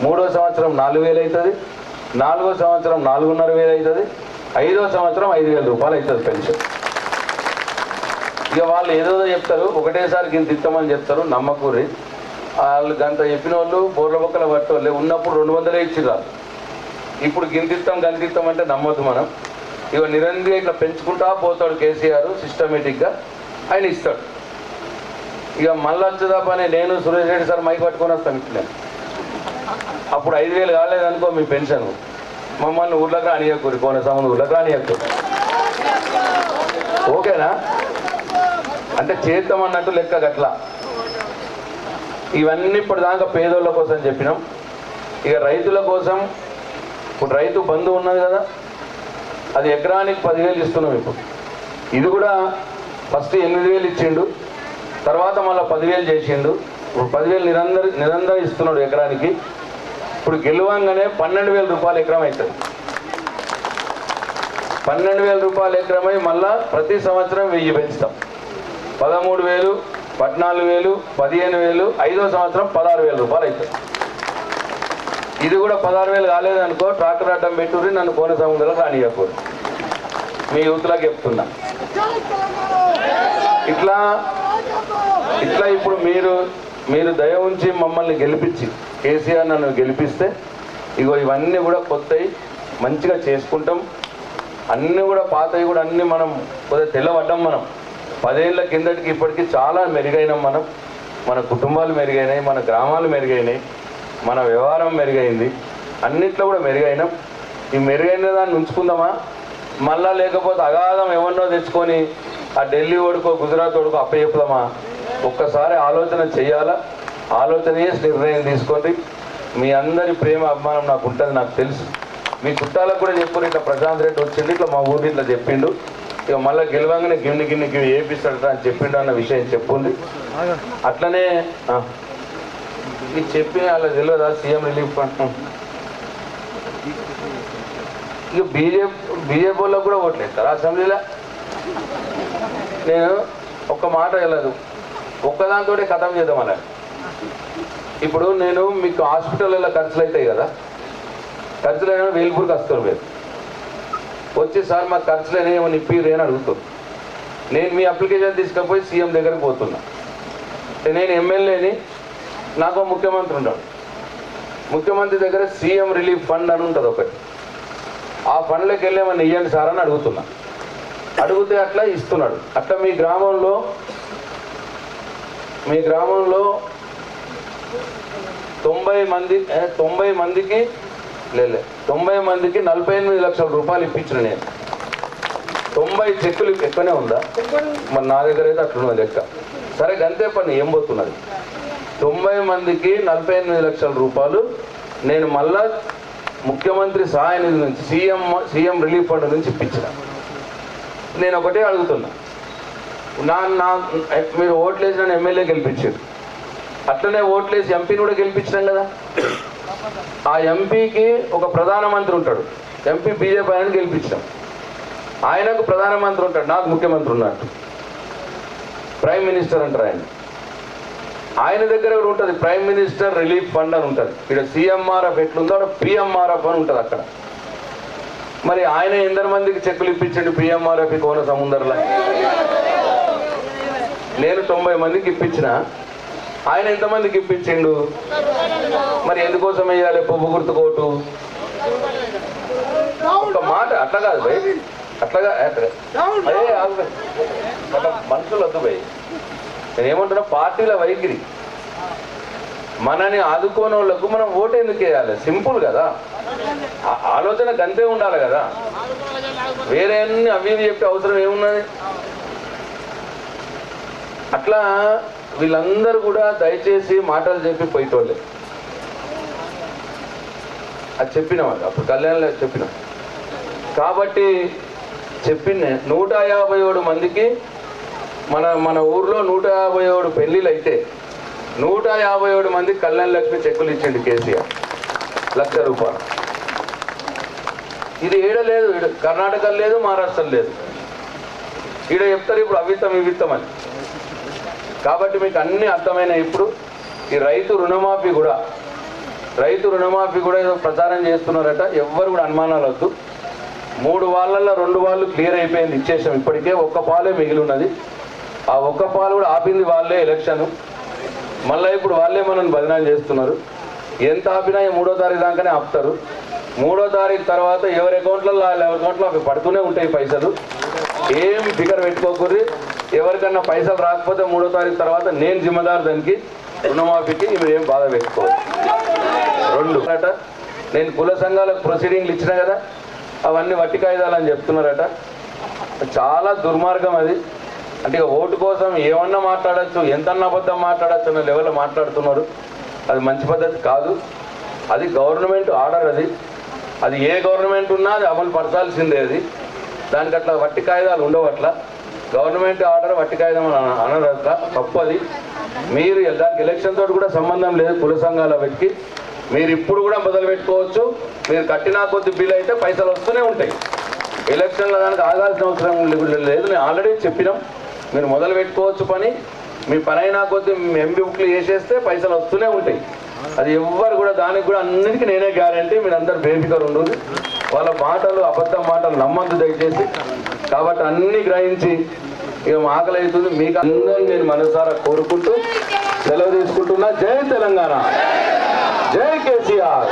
మూడో సంవత్సరం 4000 అవుతుంది, 4వ సంవత్సరం 4500 అవుతుంది, 5వ సంవత్సరం 5000 రూపాయలు అవుతుంది పెన్షన్. ఇక వాళ్ళు ఏదో చెప్తారు, ఒకటేసారి గింత ఇస్తామని చెప్తారు, నమ్మకూరి. వాళ్ళు గంట చెప్పిన వాళ్ళు బోర్ల బొక్కల పట్టోళ్ళే. ఉన్నప్పుడు 200 ఇచ్చిరారు, ఇప్పుడు గింతిస్తాం గంతిస్తాం అంటే నమ్మద్దు మనం. ఇక నిరంతరం ఇట్లా పెంచుకుంటా పోతాడు కేసీఆర్, సిస్టమేటిక్గా ఆయన ఇస్తాడు. ఇక మళ్ళీ వచ్చేదా పని, నేను సురేష్ రెడ్డి సార్ మైక్ పట్టుకొని వస్తాను ఇట్లా. అప్పుడు 5000 కాలేదనుకో మీ పెన్షన్, మమ్మల్ని ఊర్లోకి రానియకూరి, కోన సముద్రం ఊర్లోకి రానియకూరి. ఓకేనా? అంటే చేద్దాం అన్నట్టు లెక్క గట్లా. ఇవన్నీ ఇప్పుడు దాకా పేదోళ్ళ కోసం చెప్పినాం. ఇక రైతుల కోసం ఇప్పుడు రైతు బంధు ఉన్నది కదా, అది ఎకరానికి 10,000 ఇస్తున్నాం. ఇప్పుడు ఇది కూడా ఫస్ట్ 8,000 ఇచ్చిండు, తర్వాత మళ్ళీ 10,000 చేసిండు. ఇప్పుడు 10,000 నిరంతరం ఇస్తున్నాడు ఎకరానికి. ఇప్పుడు గెలవంగానే 12,000 రూపాయలు ఎకరం అవుతుంది. 12,000 రూపాయలు ఎకరమై మళ్ళా ప్రతి సంవత్సరం 1000 పెంచుతాం. 13,000, 14,000, 15,000, 5వ సంవత్సరం 16,000 రూపాయలు అవుతుంది. ఇది కూడా 16,000 కాలేదనుకో, ట్రాక్టర్ అడ్డం పెట్టుకుని నన్ను కోన సముద్రంలో రానియకూడదు. మీ యూత్లకు చెప్తున్నా. ఇట్లా ఇప్పుడు మీరు దయ ఉంచి మమ్మల్ని గెలిపించి, కేసీఆర్ నన్ను గెలిపిస్తే ఇగో ఇవన్నీ కూడా కొత్తవి మంచిగా చేసుకుంటాం. అన్నీ కూడా పాతవి కూడా అన్నీ మనం కొద్దిగా తెల్లబడ్డాం. మనం 10 ఏళ్ళ కిందటికి ఇప్పటికీ చాలా మెరుగైనాం. మన కుటుంబాలు మెరుగైనాయి, మన గ్రామాలు మెరుగైనాయి, మన వ్యవహారం మెరుగైంది, అన్నిట్లో కూడా మెరుగైనాం. ఈ మెరుగైన దాన్ని ఉంచుకుందామా? మళ్ళా లేకపోతే అగాధం ఎవరినో తెచ్చుకొని ఆ ఢిల్లీ ఓడుకో గుజరాత్ ఓడుకో అప్పచెప్పుదామా? ఒక్కసారి ఆలోచన చేయాలా, ఆలోచన చేసి నిర్ణయం తీసుకోండి. మీ అందరి ప్రేమ అభిమానం నాకు ఉంటుంది, నాకు తెలుసు. మీ చుట్టాలకు కూడా చెప్పుకుని ఇట్లా ప్రశాంత్ రెడ్డి వచ్చిండు, ఇట్లా మా ఊరి ఇట్లా చెప్పిండు, ఇక మళ్ళీ గెలవంగానే గిన్నె ఏపిస్తాడట అని చెప్పిండు అన్న విషయం చెప్పుంది. అట్లనే మీకు చెప్పి అలా తెలియదా సీఎం రిలీఫ్ ఫండ్? ఇక బీజేపీ వాళ్ళకు కూడా ఓట్లేస్తారు అసెంబ్లీలో. నేను ఒక్క మాట వెళ్ళదు, ఒక్కదాంతో ఖతం చేద్దాం అలా. ఇప్పుడు నేను మీకు హాస్పిటల్లో ఖర్చులు అవుతాయి కదా, ఖర్చులు అయినా వేల్పూర్కి వస్తారు. మీరు వచ్చి సార్ మాకు ఖర్చులు అయినా ఏమో నిప్పిరు అని అడుగుతారు. నేను మీ అప్లికేషన్ తీసుకపోయి సీఎం దగ్గరికి పోతున్నా. నేను ఎమ్మెల్యేని, నాకు ముఖ్యమంత్రి ఉంటాడు. ముఖ్యమంత్రి దగ్గర సీఎం రిలీఫ్ ఫండ్ అని ఉంటుంది ఒకటి. ఆ ఫండ్లోకి వెళ్ళేమని ఇవ్వండి సార్ అని అడుగుతున్నా. అడిగితే అట్లా ఇస్తున్నాడు. అట్లా మీ గ్రామంలో 90 మందికి 48 లక్షల రూపాయలు ఇప్పించిన నేను. 90 చెక్కులు ఎక్కువనే ఉందా? మరి నా దగ్గర అయితే అట్లున్నది లెక్క. సరే గంతే పని ఏం పోతున్నది. 90 మందికి 48 లక్షల రూపాయలు నేను మళ్ళా ముఖ్యమంత్రి సహాయ నిధి నుంచి సీఎం రిలీఫ్ ఫండ్ నుంచి ఇప్పించిన. నేను ఒకటే అడుగుతున్నా, మీరు ఓట్లేసి నన్ను ఎమ్మెల్యే గెలిపించారు, అట్లనే ఓట్లేసి ఎంపీని కూడా గెలిపించినాం కదా. ఆ ఎంపీకి ఒక ప్రధానమంత్రి ఉంటాడు, ఎంపీ బీజేపీ ఆయన గెలిపించాం. ఆయనకు ప్రధానమంత్రి ఉంటాడు, నాకు ముఖ్యమంత్రి ఉన్నట్టు, ప్రైమ్ మినిస్టర్ అంటారు ఆయన. ఆయన దగ్గర కూడా ఉంటుంది ప్రైమ్ మినిస్టర్ రిలీఫ్ ఫండ్ అని ఉంటుంది. ఇక్కడ సీఎంఆర్ఎఫ్ ఎట్లుందో అక్కడ పిఎంఆర్ఎఫ్ అని ఉంటుంది. అక్కడ మరి ఆయన ఎందరు మందికి చెక్కులు ఇప్పించండి పిఎంఆర్ఎఫ్ కోన సముద్రంలో? నేను 90 మందికి ఇప్పించిన, ఆయన ఎంతమందికి ఇప్పించిండు? మరి ఎందుకోసం వేయాలి పువ్వు గుర్తు కోటు? ఒక మాట అట్లా కాదు భయ్, అట్లా మనుషులు వద్దు భయ్. నేనేమంటున్నా, పార్టీల వైఖరి. మనని ఆదుకోని వాళ్ళకు మనం ఓటు ఎందుకు వేయాలి? సింపుల్ కదా, ఆలోచన గంతే ఉండాలి కదా. వేరే అన్ని అవి చెప్పే అవసరం ఏమున్నది? అట్లా వీళ్ళందరూ కూడా దయచేసి మాటలు చెప్పి పోయితోళ్ళే. అది చెప్పినాం, అప్పుడు కళ్యాణ్లో చెప్పినాం. కాబట్టి చెప్పిన 157 మందికి మన ఊర్లో 157 పెళ్ళిళ్ళు అయితే 157 మందికి కళ్యాణ లక్ష్మి చెక్కులు ఇచ్చిండు కేసీఆర్, 1,00,000 రూపాయలు. ఇది ఈడ లేదు, కర్ణాటక లేదు, మహారాష్ట్ర లేదు. ఈడ చెప్తారు ఇప్పుడు అవిత్తం ఇవిత్తం అని. కాబట్టి మీకు అన్ని అర్థమైన ఇప్పుడు ఈ రైతు రుణమాఫీ కూడా ఏదో ప్రచారం చేస్తున్నారట. ఎవ్వరు కూడా అనుమానాలు వద్దు. 3 వాళ్లలో 2 వాళ్లు క్లియర్ అయిపోయింది, ఇచ్చేసాం. ఇప్పటికే 1 పాలే మిగిలి ఉన్నది. ఆ 1 పాలు కూడా ఆపింది వాళ్ళే ఎలక్షన్. మళ్ళీ ఇప్పుడు వాళ్ళే మనల్ని బదనాలు చేస్తున్నారు. ఎంత ఆపినా 3వ తారీఖు దాకానే ఆపుతారు. 3వ తారీఖు తర్వాత ఎవరి అకౌంట్లలో అవి పడుతూనే ఉంటాయి పైసలు. ఏం ఫిగర్ పెట్టుకోకూరి. ఎవరికన్నా పైసలు రాకపోతే 3వ తారీఖు తర్వాత నేను జిమ్మదారు దానికి, రుణమాఫీకి. మీరు ఏం బాధ పెట్టుకోవాలి. 2 నేను కుల సంఘాలకు ప్రొసీడింగ్లు ఇచ్చిన కదా, అవన్నీ వట్టి కాయిదాలని చెప్తున్నారట. చాలా దుర్మార్గం అది. అంటే ఓటు కోసం ఏమన్నా మాట్లాడచ్చు, ఎంతన్నా అబద్ధం మాట్లాడచ్చు అన్న లెవెల్లో మాట్లాడుతున్నారు. అది మంచి పద్ధతి కాదు. అది గవర్నమెంట్ ఆర్డర్. అది ఏ గవర్నమెంట్ ఉన్నా అది అమలు పరచాల్సిందే. దానికి అట్లా వట్టి కాయిదాలు ఉండవు. అట్లా గవర్నమెంట్ ఆర్డర్ వట్టి కాయిదం అనరు. అట్లా తప్పు అది. మీరు దానికి ఎలక్షన్ తోటి కూడా సంబంధం లేదు. కుల సంఘాల వ్యక్తి మీరు ఇప్పుడు కూడా మొదలు పెట్టుకోవచ్చు. మీరు కట్టినా కొద్ది బిల్ అయితే పైసలు వస్తూనే ఉంటాయి. ఎలక్షన్లో దానికి ఆగాల్సిన అవసరం లేదు. నేను ఆల్రెడీ చెప్పినాం. మీరు మొదలు పెట్టుకోవచ్చు పని. మీ పని అయినా కొద్ది ఎంబీ బుక్లు వేసేస్తే పైసలు వస్తూనే ఉంటాయి. అది ఎవ్వరు కూడా, దానికి కూడా అన్నిటికీ నేనే గ్యారంటీ. మీరు అందరు బేఫికర్ ఉండదు. వాళ్ళ మాటలు అబద్ధం మాటలు నమ్మద్దు దయచేసి. కాబట్టి అన్ని గ్రహించి ఇక ఆకలి అవుతుంది. మీకు అందరినీ నేను మనసారా కోరుకుంటూ సెలవు తీసుకుంటున్నా. జై తెలంగాణ, జై కేసీఆర్.